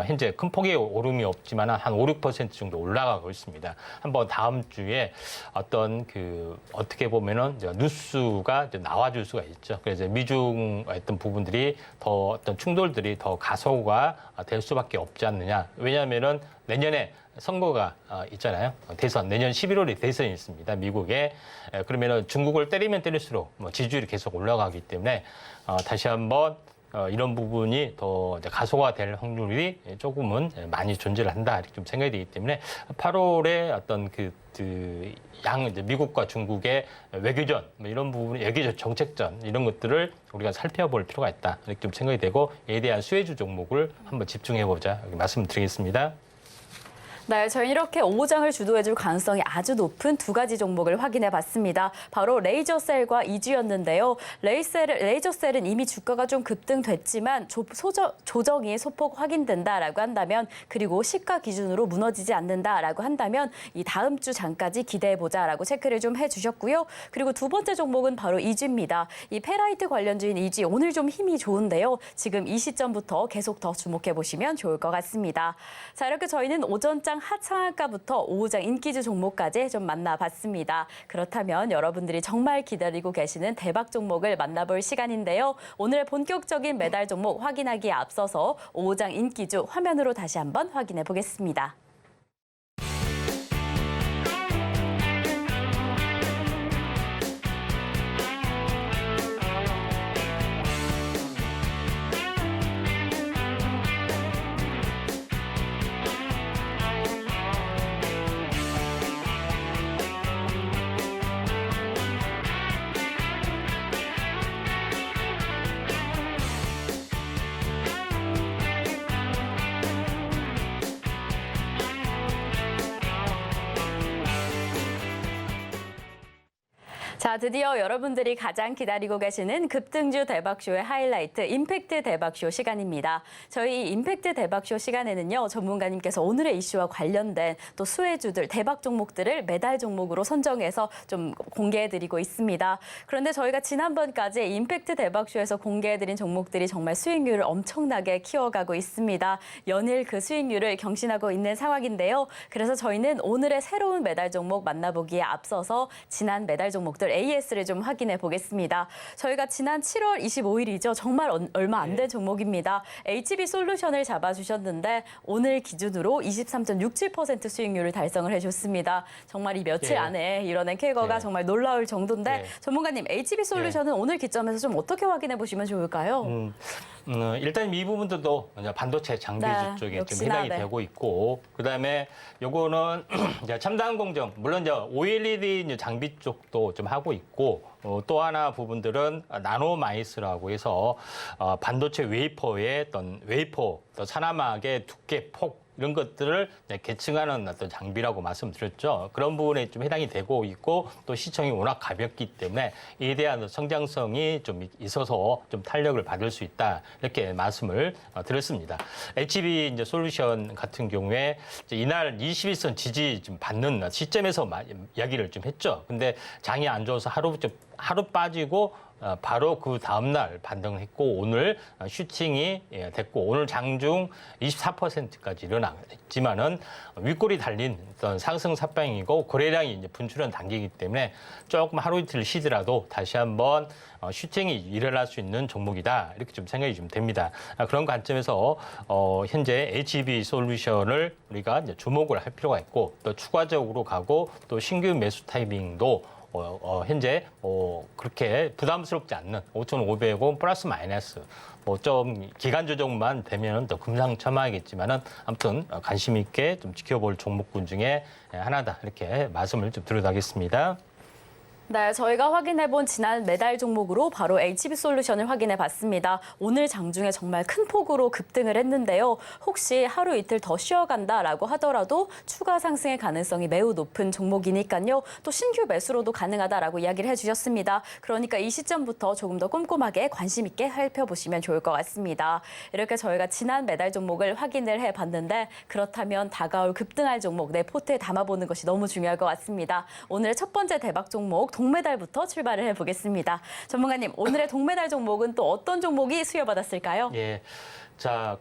현재 큰 폭의 오름이 없지만 한 5, 6% 정도 올라가고 있습니다. 한번 다음 주에 어떤 어떻게 보면은 뉴스가 이제 나와줄 수가 있죠. 그래서 미중 어떤 부분들이 더 어떤 충돌들이 더 가소가 될 수밖에 없지 않느냐. 왜냐하면은 내년에 선거가 있잖아요. 대선 내년 11월에 대선이 있습니다. 미국에. 그러면은 중국을 때리면 때릴수록 뭐 지지율이 계속 올라가기 때문에 다시 한번 이런 부분이 더 이제 가속화될 확률이 조금은 많이 존재를 한다 이렇게 좀 생각이 되기 때문에 8월에 어떤 이제 미국과 중국의 외교전 뭐 이런 부분, 외교적 정책전 이런 것들을 우리가 살펴볼 필요가 있다 이렇게 좀 생각이 되고 이에 대한 수혜주 종목을 한번 집중해 보자 이렇게 말씀드리겠습니다. 네, 저희는 이렇게 5장을 주도해줄 가능성이 아주 높은 두 가지 종목을 확인해 봤습니다. 바로 레이저셀과 이주였는데요. 레이저셀은 이미 주가가 좀 급등됐지만 조정이 소폭 확인된다라고 한다면 그리고 시가 기준으로 무너지지 않는다라고 한다면 이 다음 주 장까지 기대해보자라고 체크를 좀 해주셨고요. 그리고 두 번째 종목은 바로 이주입니다. 이 페라이트 관련주인 이주 오늘 좀 힘이 좋은데요. 지금 이 시점부터 계속 더 주목해보시면 좋을 것 같습니다. 자, 이렇게 저희는 오전장 하차가부터 오후장 인기주 종목까지 좀 만나봤습니다. 그렇다면 여러분들이 정말 기다리고 계시는 대박 종목을 만나볼 시간인데요. 오늘 본격적인 매달 종목 확인하기에 앞서서 오후장 인기주 화면으로 다시 한번 확인해 보겠습니다. 자, 드디어 여러분들이 가장 기다리고 계시는 급등주 대박쇼의 하이라이트 임팩트 대박쇼 시간입니다. 저희 임팩트 대박쇼 시간에는요, 전문가님께서 오늘의 이슈와 관련된 또 수혜주들, 대박 종목들을 매달 종목으로 선정해서 좀 공개해드리고 있습니다. 그런데 저희가 지난번까지 임팩트 대박쇼에서 공개해드린 종목들이 정말 수익률을 엄청나게 키워가고 있습니다. 연일 그 수익률을 경신하고 있는 상황인데요. 그래서 저희는 오늘의 새로운 매달 종목 만나보기에 앞서서 지난 매달 종목들 AS를 좀 확인해 보겠습니다. 저희가 지난 7월 25일이죠. 정말 얼마 안 된 종목입니다. HB솔루션을 잡아주셨는데 오늘 기준으로 23.67% 수익률을 달성을 해줬습니다. 정말 이 며칠 안에 이뤄낸 쾌거가 정말 놀라울 정도인데 전문가님, HB솔루션은 오늘 기점에서 좀 어떻게 확인해 보시면 좋을까요? 일단 이 부분들도 이제 반도체 장비주 쪽에 좀 해당이 되고 있고, 그다음에 요거는 이제 첨단 공정, 물론 이제 OLED 이제 장비 쪽도 좀 하고 있고, 또 하나 부분들은 나노마이스라고 해서 반도체 웨이퍼의 어떤 웨이퍼, 또 산화막의 두께, 폭 이런 것들을 계층하는 어떤 장비라고 말씀드렸죠. 그런 부분에 좀 해당이 되고 있고, 또 시총이 워낙 가볍기 때문에 이에 대한 성장성이 좀 있어서 좀 탄력을 받을 수 있다, 이렇게 말씀을 드렸습니다. HB 이제 솔루션 같은 경우에 이제 이날 21선 지지 좀 받는 시점에서 이야기를 좀 했죠. 근데 장이 안 좋아서 하루 빠지고 바로 그 다음날 반등을 했고, 오늘 슈팅이 됐고, 오늘 장중 24%까지 일어났지만은 윗골이 달린 어떤 상승 삽방이고 거래량이 이제 분출한 단계이기 때문에 조금 하루 이틀 쉬더라도 다시 한번 슈팅이 일어날 수 있는 종목이다, 이렇게 좀 생각이 좀 됩니다. 그런 관점에서 현재 HB 솔루션을 우리가 이제 주목을 할 필요가 있고, 또 추가적으로 가고 또 신규 매수 타이밍도 현재 그렇게 부담스럽지 않는 5,500원 플러스 마이너스 좀 기간 조정만 되면 더 금상첨화하겠지만은 아무튼 관심 있게 좀 지켜볼 종목군 중에 하나다, 이렇게 말씀을 좀 드리도록하겠습니다. 네, 저희가 확인해본 지난 매달 종목으로 바로 HB솔루션을 확인해봤습니다. 오늘 장중에 정말 큰 폭으로 급등을 했는데요. 혹시 하루 이틀 더 쉬어간다라고 하더라도 추가 상승의 가능성이 매우 높은 종목이니까요. 또 신규 매수로도 가능하다라고 이야기를 해주셨습니다. 그러니까 이 시점부터 조금 더 꼼꼼하게 관심 있게 살펴보시면 좋을 것 같습니다. 이렇게 저희가 지난 매달 종목을 확인을 해봤는데, 그렇다면 다가올 급등할 종목 내 포트에 담아보는 것이 너무 중요할 것 같습니다. 오늘의 첫 번째 대박 종목 동메달부터 출발을 해보겠습니다. 전문가님, 오늘의 동메달 종목은 또 어떤 종목이 수여받았을까요? 예. 자,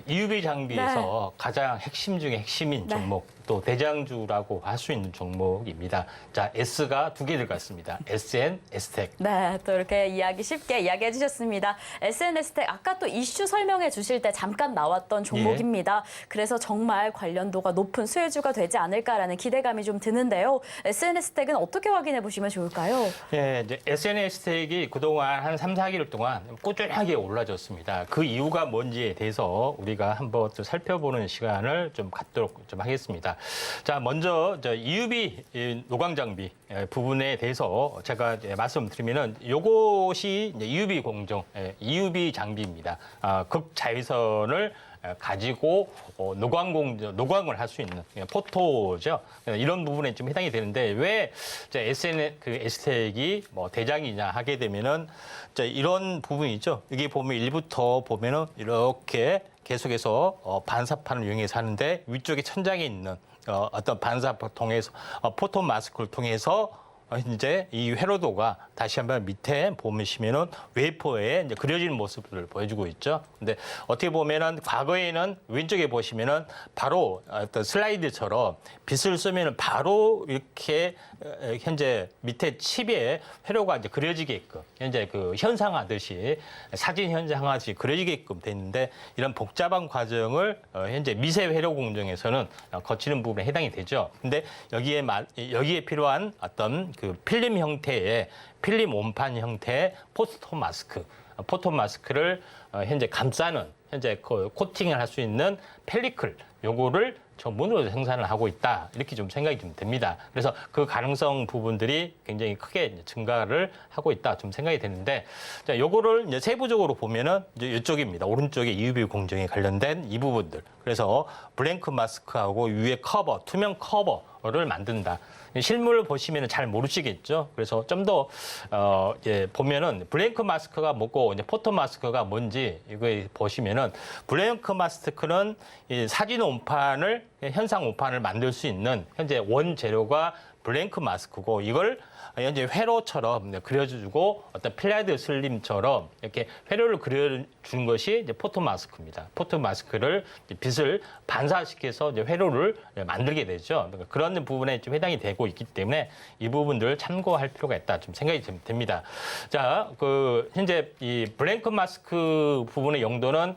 EUV 장비에서 가장 핵심 중에 핵심인 네. 종목, 또 대장주라고 할 수 있는 종목입니다. 자, S가 두 개 들어갔습니다. SN, STEC. 네, 또 이렇게 쉽게 이야기해 주셨습니다. SNS텍 아까 또 이슈 설명해 주실 때 잠깐 나왔던 종목입니다. 그래서 정말 관련도가 높은 수혜주가 되지 않을까라는 기대감이 좀 드는데요. SNS텍은 어떻게 확인해 보시면 좋을까요? 예, 이제 SNS텍이 그동안 한 3, 4개월 동안 꾸준하게 올라졌습니다. 그 이유가 뭔지에 대해서 우리가 한번 좀 살펴보는 시간을 좀 갖도록 좀 하겠습니다. 자, 먼저 EUV 노광 장비 부분에 대해서 제가 말씀드리면은 요것이 EUV 공정, EUV 장비입니다. 극자외선을 가지고 노광을 할 수 있는 포토죠. 이런 부분에 좀 해당이 되는데 왜 STEC이 뭐 대장이냐 하게 되면은 이런 부분이죠. 여기 보면 1부터 보면은 이렇게 계속해서 반사판을 이용해서 하는데 위쪽에 천장에 있는 어떤 반사판 통해서 포토 마스크를 통해서 이제 이 회로도가 다시 한번 밑에 보시면은 웨이퍼에 이제 그려지는 모습을 보여주고 있죠. 근데 어떻게 보면은 과거에는 왼쪽에 보시면은 바로 어떤 슬라이드처럼 빛을 쏘면은 바로 이렇게 현재 밑에 칩에 회로가 이제 그려지게끔 현재 현상하듯이 사진 현상하듯이 그려지게끔 돼 있는데 이런 복잡한 과정을 현재 미세 회로 공정에서는 거치는 부분에 해당이 되죠. 근데 여기에 필요한 어떤 필름 형태의 필름 온판 형태의 포토 마스크를 현재 감싸는 현재 코팅을 할 수 있는 펠리클 요거를 전문으로 생산을 하고 있다 이렇게 좀 생각이 좀 됩니다. 그래서 그 가능성 부분들이 굉장히 크게 증가를 하고 있다 좀 생각이 되는데 자 요거를 이제 세부적으로 보면은 이제 이쪽입니다. 오른쪽에 EUV 공정에 관련된 이 부분들. 그래서 블랭크 마스크하고 위에 커버, 투명 커버를 만든다. 실물을 보시면 잘 모르시겠죠. 그래서 좀 더 보면은 블랭크 마스크가 뭐고 이제 포토 마스크가 뭔지 이거 보시면은 블랭크 마스크는 이 사진 온판을 현상 온판을 만들 수 있는 현재 원 재료가 블랭크 마스크고 이걸 현재 회로처럼 그려주고 어떤 필라이드 슬림처럼 이렇게 회로를 그려주는 것이 이제 포토 마스크입니다. 포토 마스크를 빛을 반사시켜서 이제 회로를 만들게 되죠. 그러니까 그런 부분에 좀 해당이 되고 있기 때문에 이 부분들을 참고할 필요가 있다 좀 생각이 됩니다. 자, 현재 이 블랭크 마스크 부분의 용도는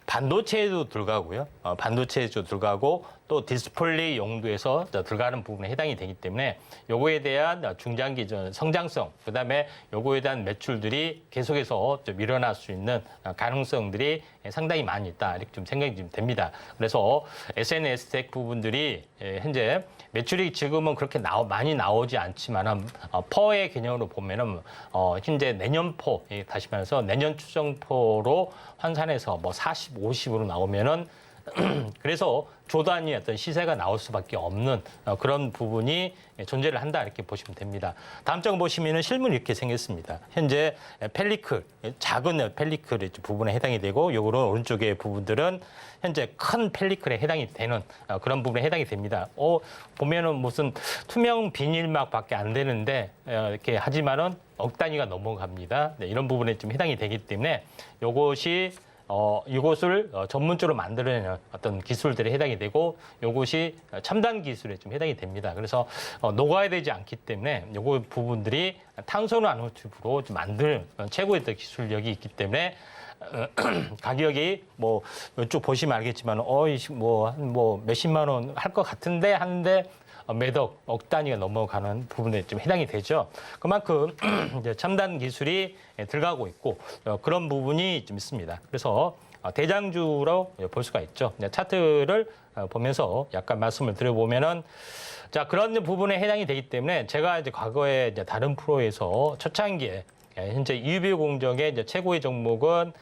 반도체에도 들어가고요. 반도체에도 들어가고 또 디스플레이 용도에서 들어가는 부분에 해당이 되기 때문에 요거에 대한 중장기 성장성, 그다음에 요거에 대한 매출들이 계속해서 좀 일어날 수 있는 가능성들이 상당히 많이 있다. 이렇게 좀 생각이 좀 됩니다. 그래서 SNS텍 부분들이 현재 매출이 지금은 그렇게 많이 나오지 않지만은 퍼의 개념으로 보면은 현재 내년포 다시 말해서 내년 추정포로 환산해서 뭐 40, 50으로 나오면은 그래서 조단위 어떤 시세가 나올 수밖에 없는 그런 부분이 존재를 한다 이렇게 보시면 됩니다. 다음 장 보시면은 실물이 이렇게 생겼습니다. 현재 펠리클 작은 펠리클 부분에 해당이 되고 요거는 오른쪽의 부분들은 현재 큰 펠리클에 해당이 되는 그런 부분에 해당이 됩니다. 보면은 무슨 투명 비닐막밖에 안 되는데 이렇게 하지만은 억 단위가 넘어갑니다. 네, 이런 부분에 좀 해당이 되기 때문에 요것이 이것을 전문적으로 만들어내는 어떤 기술들에 해당이 되고 이것이 첨단 기술에 좀 해당이 됩니다. 그래서 녹아야 되지 않기 때문에 요거 부분들이 탄소 나노튜브로 좀 만드는 최고의 기술력이 있기 때문에 가격이 뭐 이쪽 보시면 알겠지만 뭐 몇십만 원 할 것 같은데 하는데 억 단위가 넘어가는 부분에 좀 해당이 되죠. 그만큼 이제 첨단 기술이 들어가고 있고 그런 부분이 좀 있습니다. 그래서 대장주로 볼 수가 있죠. 차트를 보면서 약간 말씀을 드려보면은 자 그런 부분에 해당이 되기 때문에 제가 이제 과거에 이제 다른 프로에서 초창기에 현재 EUV 공정의 이제 최고의 종목은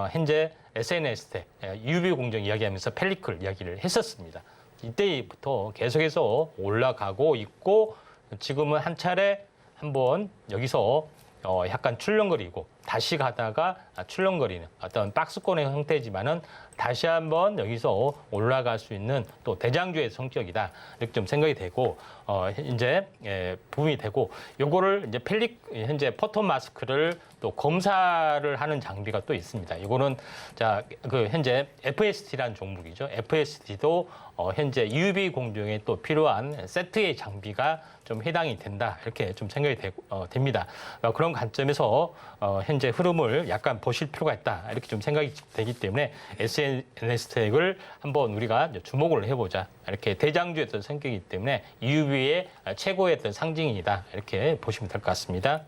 현재 SNS텍 EUV 공정 이야기하면서 펠리클 이야기를 했었습니다. 이때부터 계속해서 올라가고 있고 지금은 한 차례 한번 여기서 약간 출렁거리고 다시 가다가 출렁거리는 어떤 박스권의 형태지만은 다시 한번 여기서 올라갈 수 있는 또 대장주의 성격이다 이렇게 좀 생각이 되고 이제 부분이 되고 요거를 이제 현재 포토 마스크를 또 검사를 하는 장비가 또 있습니다. 이거는 자 그 현재 FST라는 종목이죠. FST도 현재 UV 공정에 또 필요한 세트의 장비가 좀 해당이 된다 이렇게 좀 생각이 됩니다. 그런 관점에서 현재 흐름을 약간 보실 필요가 있다 이렇게 좀 생각이 되기 때문에 SNS텍을 한번 우리가 주목을 해보자 이렇게 대장주였던 성격이기 때문에 UV의 최고의 어떤 상징이다 이렇게 보시면 될 것 같습니다.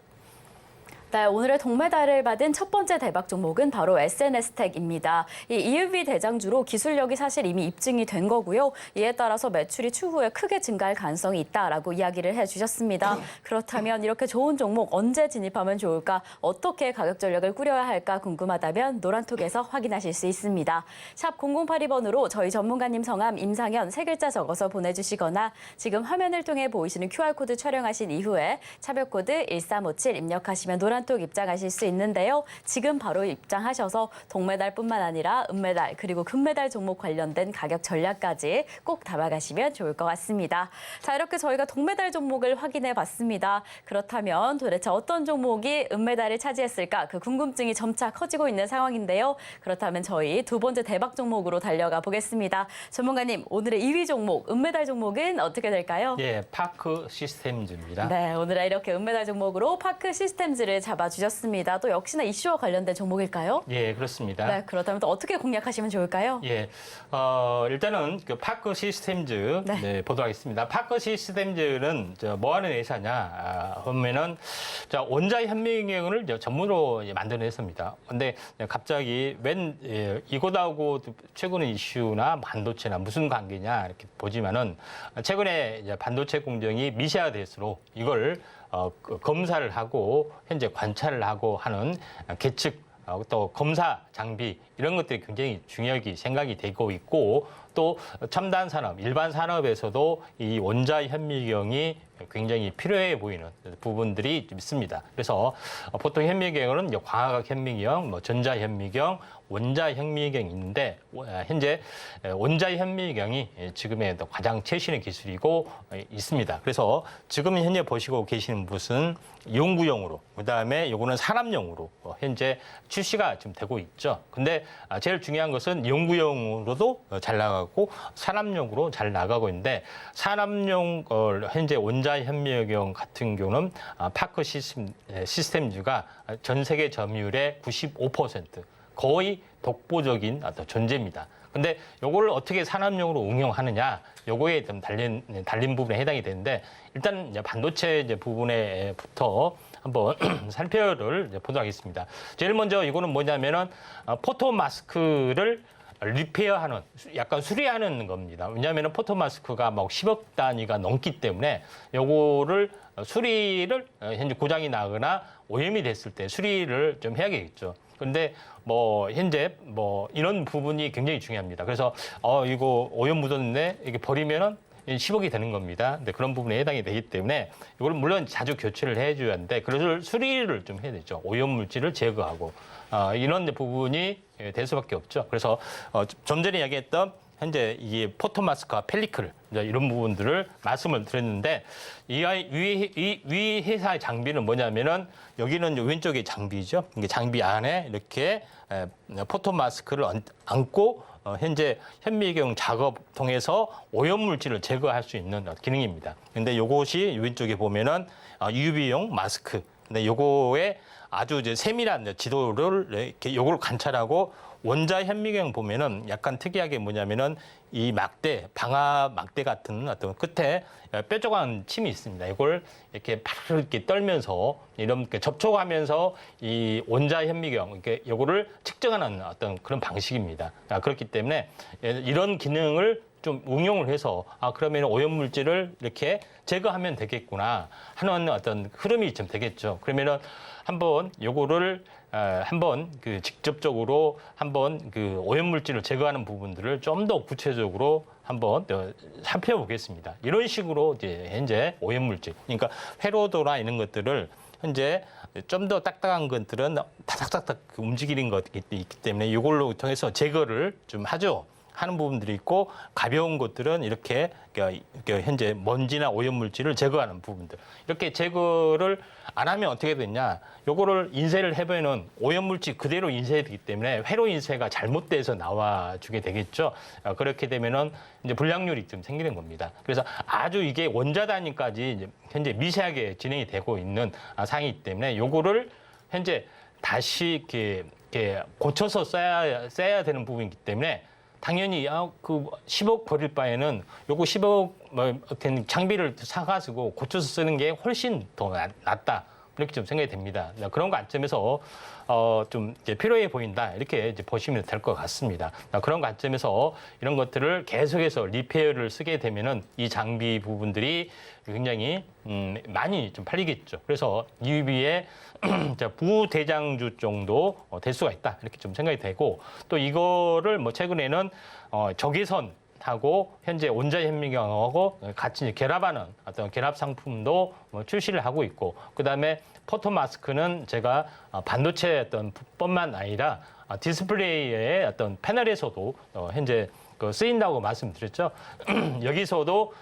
네, 오늘의 동메달을 받은 첫 번째 대박 종목은 바로 SNS텍입니다. 이 EUV 대장주로 기술력이 사실 이미 입증이 된 거고요. 이에 따라서 매출이 추후에 크게 증가할 가능성이 있다라고 이야기를 해주셨습니다. 그렇다면 이렇게 좋은 종목 언제 진입하면 좋을까? 어떻게 가격 전략을 꾸려야 할까 궁금하다면 노란톡에서 확인하실 수 있습니다. 샵 0082번으로 저희 전문가님 성함 임상현 세 글자 적어서 보내주시거나 지금 화면을 통해 보이시는 QR코드 촬영하신 이후에 차별코드 1357 입력하시면 노란톡 입장하실 수 있는데요. 지금 바로 입장하셔서 동메달뿐만 아니라 은메달 그리고 금메달 종목 관련된 가격 전략까지 꼭 담아가시면 좋을 것 같습니다. 자, 이렇게 저희가 동메달 종목을 확인해 봤습니다. 그렇다면 도대체 어떤 종목이 은메달을 차지했을까? 그 궁금증이 점차 커지고 있는 상황인데요. 그렇다면 저희 두 번째 대박 종목으로 달려가 보겠습니다. 전문가님, 오늘의 2위 종목, 은메달 종목은 어떻게 될까요? 예, 파크 시스템즈입니다. 네, 오늘은 이렇게 은메달 종목으로 파크 시스템즈를 잡아주셨습니다. 또 역시나 이슈와 관련된 종목일까요? 예, 그렇습니다. 네, 그렇다면 또 어떻게 공략하시면 좋을까요? 예, 일단은 그 파크 시스템즈 보도록 하겠습니다. 파크 시스템즈는 뭐 하는 회사냐 하면은 원자 현미경을 전문으로 만드는 회사입니다. 근데 갑자기 이것하고 최근의 이슈나 반도체나 무슨 관계냐 이렇게 보지만은 최근에 이제 반도체 공정이 미세화될수록 이걸 검사를 하고 현재 관찰을 하고 하는 계측 또 검사 장비 이런 것들이 굉장히 중요하게 생각이 되고 있고 또 첨단 산업, 일반 산업에서도 이 원자 현미경이 굉장히 필요해 보이는 부분들이 좀 있습니다. 그래서 보통 현미경은 광화각 현미경, 전자 현미경, 원자 현미경이 있는데 현재 원자 현미경이 지금의 가장 최신의 기술이고 있습니다. 그래서 지금 현재 보시고 계시는 것은 연구용으로, 그다음에 요거는 산업용으로 현재 출시가 좀 되고 있죠. 근데 제일 중요한 것은 연구용으로도 잘 나가고 산업용으로 잘 나가고 있는데 산업용 현재 원자 현미경 같은 경우는 파크 시스템즈가 전 세계 점유율의 95% 거의 독보적인 어떤 존재입니다. 근데 요거를 어떻게 산업용으로 응용하느냐, 요거에 좀 달린 부분에 해당이 되는데 일단 이제 반도체 이제 부분에부터 한번 살펴를 보도록 하겠습니다. 제일 먼저 이거는 뭐냐면은 포토 마스크를 리페어하는, 약간 수리하는 겁니다. 왜냐하면 포토 마스크가 막 10억 단위가 넘기 때문에 요거를 수리를 현재 고장이 나거나 오염이 됐을 때 수리를 좀 해야겠죠. 그런데 현재 이런 부분이 굉장히 중요합니다. 그래서 이거 오염 묻었는데 이게 버리면은 10억이 되는 겁니다. 근데 그런 부분에 해당이 되기 때문에 이걸 물론 자주 교체를 해줘야 하는데 그래서 수리를 좀 해야 되죠. 오염 물질을 제거하고 이런 부분이 될 수밖에 없죠. 그래서 좀 전에 이야기했던 현재 이 포토 마스크와 펠리클 이런 부분들을 말씀을 드렸는데 위 회사의 장비는 뭐냐면은 여기는 왼쪽에 장비죠. 이게 장비 안에 이렇게 포토 마스크를 안고 현재 현미경 작업 통해서 오염 물질을 제거할 수 있는 기능입니다. 근데 요것이 왼쪽에 보면은 UV용 마스크. 근데 요거에 아주 이제 세밀한 지도를 이렇게 요걸 관찰하고 원자 현미경 보면은 약간 특이하게 뭐냐면은 이 막대, 방아 막대 같은 어떤 끝에 뾰족한 침이 있습니다. 이걸 이렇게 바로 이렇게 떨면서 이렇게 접촉하면서 이 원자 현미경, 이렇게 요거를 측정하는 어떤 그런 방식입니다. 그렇기 때문에 이런 기능을 좀 응용을 해서 그러면 오염 물질을 이렇게 제거하면 되겠구나 하는 어떤 흐름이 좀 되겠죠. 그러면은 한번 요거를 한번 직접적으로 한번 오염 물질을 제거하는 부분들을 좀 더 구체적으로 한번 살펴보겠습니다. 이런 식으로 이제 현재 오염 물질, 그러니까 회로도나 이런 것들을 현재 좀 더 딱딱한 것들은 타닥타닥 움직이는 것이 있기 때문에 이걸로 통해서 제거를 좀 하는 부분들이 있고 가벼운 것들은 이렇게 현재 먼지나 오염물질을 제거하는 부분들 이렇게 제거를 안 하면 어떻게 되냐 요거를 인쇄를 해보면 오염물질 그대로 인쇄되기 때문에 회로 인쇄가 잘못돼서 나와주게 되겠죠. 그렇게 되면은 이제 불량률이 좀 생기는 겁니다. 그래서 아주 이게 원자 단위까지 이제 현재 미세하게 진행이 되고 있는 상황이기 때문에 요거를 현재 다시 이렇게 고쳐서 써야 되는 부분이기 때문에 당연히 그 10억 버릴 바에는 요거 10억 된 장비를 사가지고 고쳐서 쓰는 게 훨씬 더 낫다. 이렇게 좀 생각이 됩니다. 그런 관점에서 좀 이제 필요해 보인다. 이렇게 이제 보시면 될 것 같습니다. 그런 관점에서 이런 것들을 계속해서 리페어를 쓰게 되면은 이 장비 부분들이 굉장히 많이 좀 팔리겠죠. 그래서 EUV의 부대장주 정도 될 수가 있다. 이렇게 좀 생각이 되고 또 이거를 뭐 최근에는 적외선하고 현재 온자 현미경하고 같이 이제 결합하는 어떤 결합 상품도 뭐 출시를 하고 있고 그다음에 포토 마스크는 제가 반도체 어떤 뿐만 아니라 디스플레이의 어떤 패널에서도 현재 쓰인다고 말씀드렸죠. 여기서도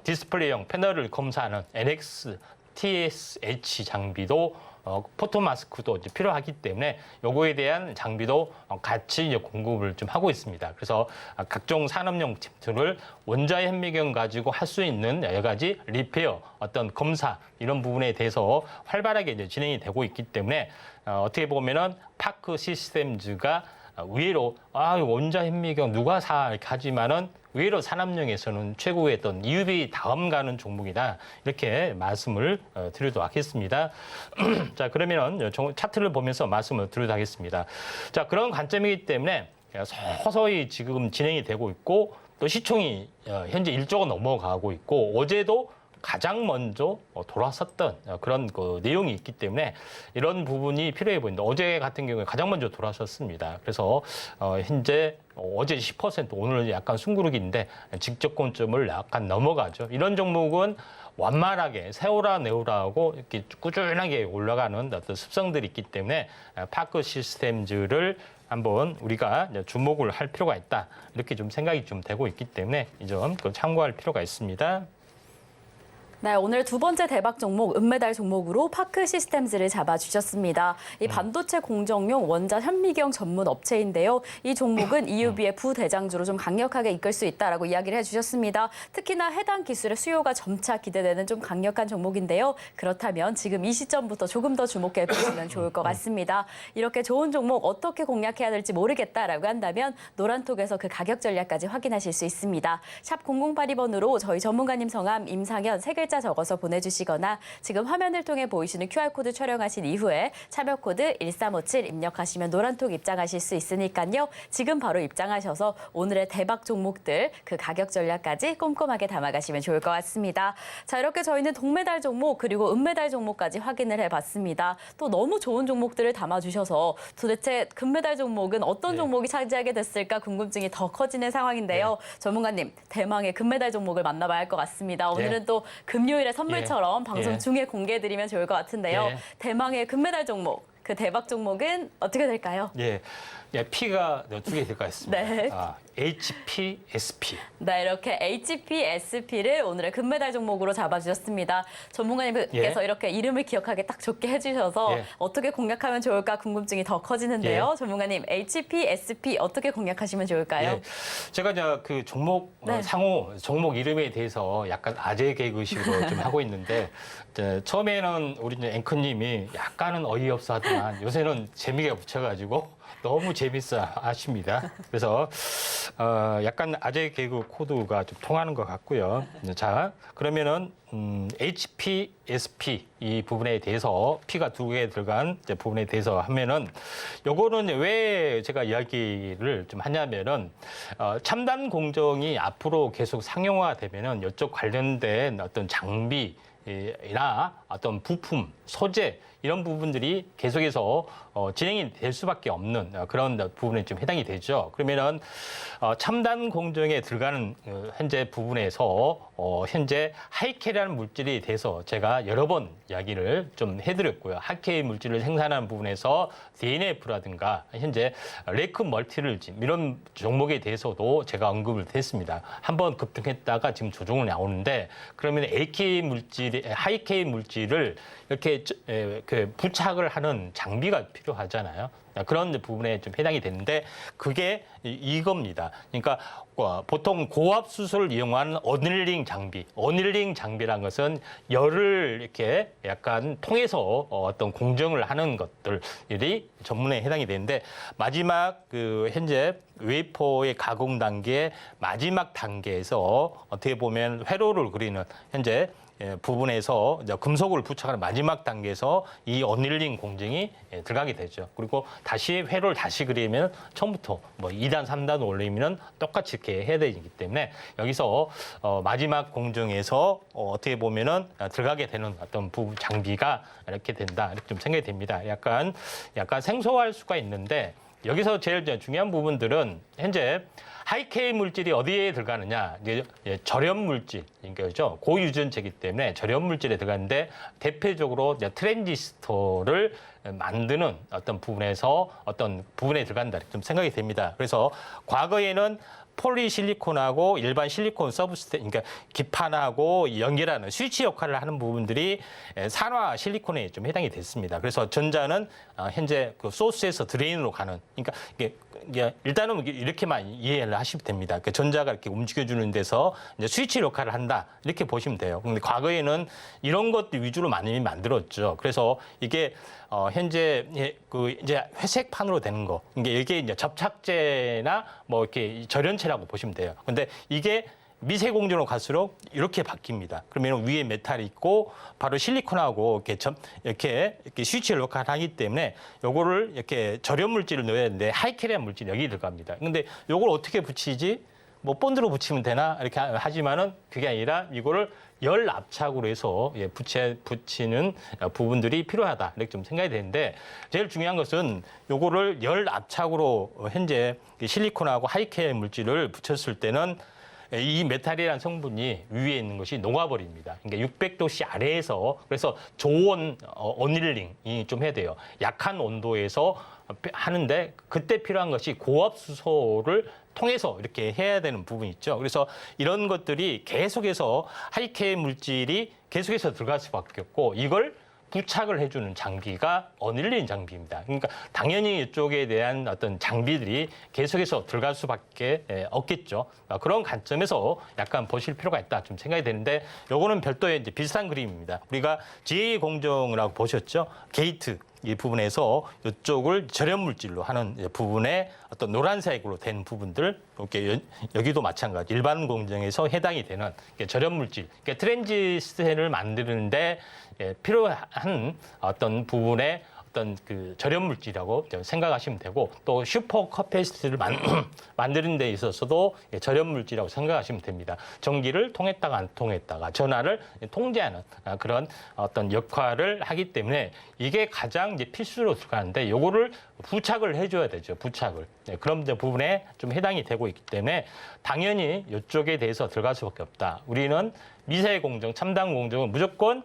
디스플레이용 패널을 검사하는 NX TSH 장비도 포토 마스크도 이제 필요하기 때문에 요거에 대한 장비도 같이 이제 공급을 좀 하고 있습니다. 그래서 각종 산업용 팁들을 원자 현미경 가지고 할 수 있는 여러 가지 리페어, 어떤 검사 이런 부분에 대해서 활발하게 이제 진행이 되고 있기 때문에 어떻게 보면은 파크 시스템즈가 의외로 원자 현미경 누가 사 이렇게 하지만은 의외로 산업용에서는 최고의 어떤 EUV 다음 가는 종목이다 이렇게 말씀을 드리도록 하겠습니다. 자 그러면은 차트를 보면서 말씀을 드리도록 하겠습니다. 자 그런 관점이기 때문에 서서히 지금 진행이 되고 있고 또 시총이 현재 1조가 넘어가고 있고 어제도 가장 먼저 돌아섰던 그런 그 내용이 있기 때문에 이런 부분이 필요해 보인다. 어제 같은 경우에 가장 먼저 돌아섰습니다. 그래서 현재 어제 10% 오늘은 약간 숨구르기인데 직접권점을 약간 넘어가죠. 이런 종목은 완만하게 세오라 네오라하고 이렇게 꾸준하게 올라가는 어떤 습성들이 있기 때문에 파크 시스템즈를 한번 우리가 주목을 할 필요가 있다. 이렇게 좀 생각이 좀 되고 있기 때문에 이 점 참고할 필요가 있습니다. 네, 오늘 두 번째 대박 종목, 은메달 종목으로 파크 시스템즈를 잡아주셨습니다. 이 반도체 공정용 원자 현미경 전문 업체인데요. 이 종목은 EUV의 부대장주로 좀 강력하게 이끌 수 있다라고 이야기를 해주셨습니다. 특히나 해당 기술의 수요가 점차 기대되는 좀 강력한 종목인데요. 그렇다면 지금 이 시점부터 조금 더 주목해 보시면 좋을 것 같습니다. 이렇게 좋은 종목 어떻게 공략해야 될지 모르겠다라고 한다면 노란톡에서 그 가격 전략까지 확인하실 수 있습니다. 샵 0082번으로 저희 전문가님 성함, 임상현, 세 글자 적어서 보내주시거나 지금 화면을 통해 보이시는 QR코드 촬영하신 이후에 참여코드 1357 입력하시면 노란톡 입장하실 수 있으니까요. 지금 바로 입장하셔서 오늘의 대박 종목들 그 가격 전략까지 꼼꼼하게 담아가시면 좋을 것 같습니다. 자, 이렇게 저희는 동메달 종목 그리고 은메달 종목까지 확인을 해봤습니다. 또 너무 좋은 종목들을 담아주셔서 도대체 금메달 종목은 어떤 종목이 차지하게 됐을까 궁금증이 더 커지는 상황인데요. 전문가님, 대망의 금메달 종목을 만나봐야 할 것 같습니다. 오늘은 또 금요일의 선물처럼 방송 중에 공개해드리면 좋을 것 같은데요. 대망의 금메달 종목, 그 대박 종목은 어떻게 될까요? P가 두 개 될 것 같습니다. 네. HP, SP. 네, 이렇게 HP, SP를 오늘의 금메달 종목으로 잡아주셨습니다. 전문가님께서 이렇게 이름을 기억하게 딱 좋게 해주셔서 어떻게 공략하면 좋을까 궁금증이 더 커지는데요. 전문가님, HP, SP 어떻게 공략하시면 좋을까요? 제가 이제 그 종목 상호 종목 이름에 대해서 약간 아재 개그식으로 좀 하고 있는데 처음에는 우리 이제 앵커님이 약간은 어이없어 하지만 요새는 재미가 붙여가지고 너무 재밌어 하십니다. 그래서 약간 아재 개그 코드가 좀 통하는 것 같고요. 자, 그러면은 HP, SP 이 부분에 대해서 P가 두 개 들어간 부분에 대해서 하면은 요거는 왜 제가 이야기를 좀 하냐면은 첨단 공정이 앞으로 계속 상용화되면은 이쪽 관련된 어떤 장비나 어떤 부품, 소재 이런 부분들이 계속해서 진행이 될 수밖에 없는 그런 부분에 좀 해당이 되죠. 그러면은 첨단 공정에 들어가는 현재 부분에서 현재 하이캐리라는 물질에 대해서 제가 여러 번 이야기를 좀 해드렸고요. 하이케이 물질을 생산하는 부분에서 DNF라든가 현재 레이크 멀티를진 이런 종목에 대해서도 제가 언급을 했습니다. 한번 급등했다가 지금 조정을 나오는데 그러면 하이케이 물질을 이렇게 부착을 하는 장비가 필요하잖아요. 그런 부분에 좀 해당이 되는데 그게 이겁니다. 그러니까 보통 고압 수소를 이용한 어닐링 장비라는 것은 열을 이렇게 약간 통해서 어떤 공정을 하는 것들이 전문에 해당이 되는데 마지막 현재 웨이퍼의 가공 단계 마지막 단계에서 어떻게 보면 회로를 그리는 현재 부분에서 금속을 부착하는 마지막 단계에서 이 어닐링 공정이 들어가게 되죠. 그리고 다시 회로를 다시 그리면 처음부터 뭐 2단, 3단 올리면 똑같이 이렇게 해야 되기 때문에 여기서 마지막 공정에서 어떻게 보면은 들어가게 되는 어떤 부분 장비가 이렇게 된다. 이렇게 좀 생각이 됩니다. 약간 생소할 수가 있는데 여기서 제일 중요한 부분들은 현재 하이케이 물질이 어디에 들어가느냐, 이제 절연 물질인 거죠. 고유전체이기 때문에 절연 물질에 들어가는데 대표적으로 트랜지스터를 만드는 어떤 부분에서 어떤 부분에 들어간다 좀 생각이 됩니다. 그래서 과거에는 폴리실리콘하고 일반 실리콘 서브스트레이트, 그러니까 기판하고 연결하는 스위치 역할을 하는 부분들이 산화 실리콘에 좀 해당이 됐습니다. 그래서 전자는 현재 그 소스에서 드레인으로 가는, 그러니까 이게 일단은 이렇게만 이해를 하시면 됩니다. 그러니까 전자가 이렇게 움직여주는 데서 이제 스위치 역할을 한다 이렇게 보시면 돼요. 근데 과거에는 이런 것들 위주로 많이 만들었죠. 그래서 이게 현재 이제 회색판으로 되는 거, 이게 이제 접착제나 뭐 이렇게 절연체라고 보시면 돼요. 근데 이게 미세 공정으로 갈수록 이렇게 바뀝니다. 그러면 위에 메탈이 있고 바로 실리콘하고 이렇게 스위치 역할을 하기 때문에 요거를 이렇게 절연 물질을 넣어야 되는데 하이케이한 물질이 여기 들어갑니다. 근데 요걸 어떻게 붙이지? 뭐 본드로 붙이면 되나? 이렇게 하지만은 그게 아니라 이거를 열 압착으로 해서 붙이는 부분들이 필요하다. 이렇게 좀 생각이 되는데 제일 중요한 것은 요거를 열 압착으로 현재 실리콘하고 하이케이 물질을 붙였을 때는 이 메탈이라는 성분이 위에 있는 것이 녹아버립니다. 그러니까 600도씨 아래에서 그래서 저온 어닐링이 좀 해야 돼요. 약한 온도에서 하는데 그때 필요한 것이 고압 수소를 통해서 이렇게 해야 되는 부분이 있죠. 그래서 이런 것들이 계속해서 하이케이 물질이 계속해서 들어갈 수밖에 없고 이걸 부착을 해주는 장비가 어닐링 장비입니다. 그러니까 당연히 이쪽에 대한 어떤 장비들이 계속해서 들어갈 수밖에 없겠죠. 그런 관점에서 약간 보실 필요가 있다 좀 생각이 되는데 요거는 별도의 이제 비슷한 그림입니다. 우리가 GA 공정이라고 보셨죠? 게이트 이 부분에서 이쪽을 절연 물질로 하는 부분에 어떤 노란색으로 된 부분들 이렇게 여기도 마찬가지 일반 공정에서 해당이 되는 절연 물질, 그러니까 트랜지스터를 만드는데 필요한 어떤 부분에 어떤 그 절연 물질이라고 생각하시면 되고 또 슈퍼 커패시티를 만드는 데 있어서도 절연 물질이라고 생각하시면 됩니다. 전기를 통했다가 안 통했다가 전하를 통제하는 그런 어떤 역할을 하기 때문에 이게 가장 이제 필수로 들어가는데 요거를 부착을 해줘야 되죠. 부착을. 그런 부분에 좀 해당이 되고 있기 때문에 당연히 이쪽에 대해서 들어갈 수밖에 없다. 우리는 미세 공정, 첨단 공정은 무조건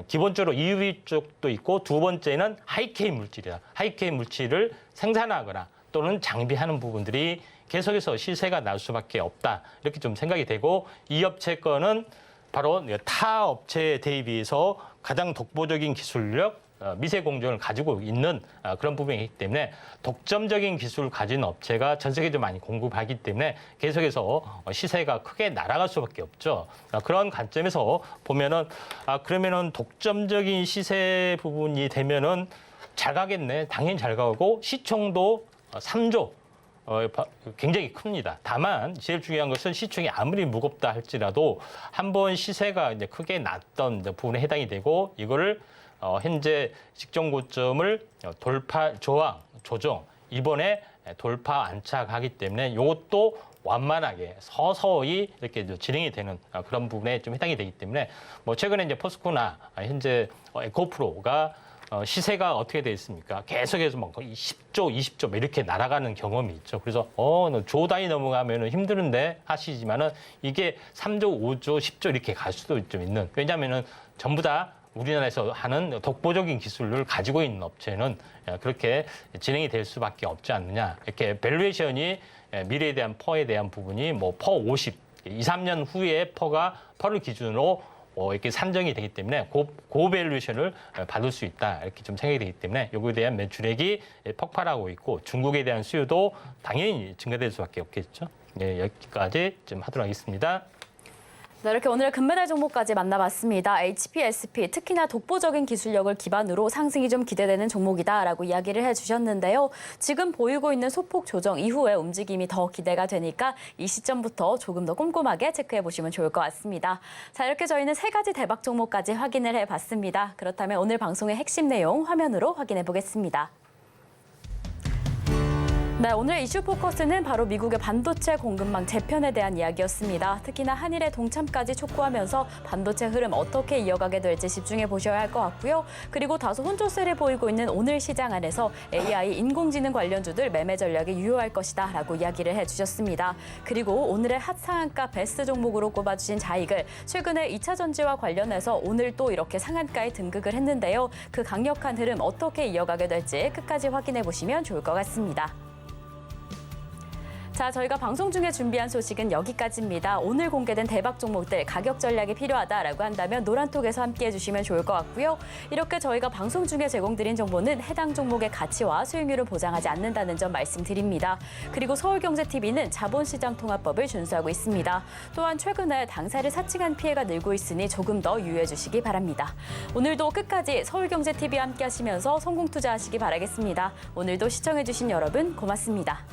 기본적으로 EUV 쪽도 있고 두 번째는 하이케이 물질이다. 하이케이 물질을 생산하거나 또는 장비하는 부분들이 계속해서 시세가 날 수밖에 없다. 이렇게 좀 생각이 되고 이 업체 거는 바로 타 업체에 대비해서 가장 독보적인 기술력, 미세 공정을 가지고 있는 그런 부분이기 때문에 독점적인 기술을 가진 업체가 전 세계적으로 많이 공급하기 때문에 계속해서 시세가 크게 날아갈 수밖에 없죠. 그런 관점에서 보면은 그러면은 독점적인 시세 부분이 되면은 잘 가겠네. 당연히 잘 가고 시총도 3조. 굉장히 큽니다. 다만 제일 중요한 것은 시총이 아무리 무겁다 할지라도 한번 시세가 이제 크게 났던 부분에 해당이 되고 이거를 현재 직전 고점을 돌파, 저항, 조정, 이번에 돌파 안착하기 때문에 이것도 완만하게 서서히 이렇게 진행이 되는 그런 부분에 좀 해당이 되기 때문에 뭐 최근에 이제 포스코나 현재 에코프로가 시세가 어떻게 돼 있습니까? 계속해서 막 10조, 20조 이렇게 날아가는 경험이 있죠. 그래서 조 단위 넘어가면 힘드는데 하시지만은 이게 3조, 5조, 10조 이렇게 갈 수도 좀 있는. 왜냐하면은 전부 다 우리나라에서 하는 독보적인 기술을 가지고 있는 업체는 그렇게 진행이 될 수밖에 없지 않느냐. 이렇게 밸류에이션이 미래에 대한 퍼에 대한 부분이 뭐 퍼 50, 2, 3년 후에 퍼를 기준으로 이렇게 산정이 되기 때문에 고 밸류에이션을 받을 수 있다. 이렇게 좀 생각이 되기 때문에 여기에 대한 매출액이 폭발하고 있고 중국에 대한 수요도 당연히 증가될 수밖에 없겠죠. 네, 여기까지 좀 하도록 하겠습니다. 네, 이렇게 오늘의 금메달 종목까지 만나봤습니다. HPSP, 특히나 독보적인 기술력을 기반으로 상승이 좀 기대되는 종목이다라고 이야기를 해주셨는데요. 지금 보이고 있는 소폭 조정 이후의 움직임이 더 기대가 되니까 이 시점부터 조금 더 꼼꼼하게 체크해보시면 좋을 것 같습니다. 자, 이렇게 저희는 3가지 대박 종목까지 확인을 해봤습니다. 그렇다면 오늘 방송의 핵심 내용 화면으로 확인해보겠습니다. 네, 오늘 이슈 포커스는 바로 미국의 반도체 공급망 재편에 대한 이야기였습니다. 특히나 한일의 동참까지 촉구하면서 반도체 흐름 어떻게 이어가게 될지 집중해 보셔야 할 것 같고요. 그리고 다소 혼조세를 보이고 있는 오늘 시장 안에서 AI, 인공지능 관련주들 매매 전략이 유효할 것이다 라고 이야기를 해주셨습니다. 그리고 오늘의 핫 상한가 베스트 종목으로 꼽아주신 자익을 최근에 2차 전지와 관련해서 오늘 또 이렇게 상한가에 등극을 했는데요. 그 강력한 흐름 어떻게 이어가게 될지 끝까지 확인해 보시면 좋을 것 같습니다. 자, 저희가 방송 중에 준비한 소식은 여기까지입니다. 오늘 공개된 대박 종목들 가격 전략이 필요하다라고 한다면 노란톡에서 함께해 주시면 좋을 것 같고요. 이렇게 저희가 방송 중에 제공드린 정보는 해당 종목의 가치와 수익률을 보장하지 않는다는 점 말씀드립니다. 그리고 서울경제TV는 자본시장 통합법을 준수하고 있습니다. 또한 최근에 당사를 사칭한 피해가 늘고 있으니 조금 더 유의해 주시기 바랍니다. 오늘도 끝까지 서울경제TV와 함께 하시면서 성공 투자하시기 바라겠습니다. 오늘도 시청해 주신 여러분 고맙습니다.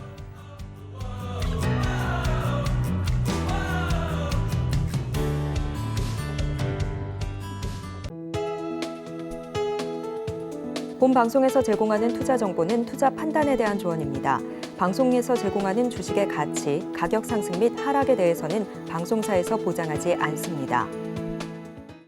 본 방송에서 제공하는 투자 정보는 투자 판단에 대한 조언입니다. 방송에서 제공하는 주식의 가치, 가격 상승 및 하락에 대해서는 방송사에서 보장하지 않습니다.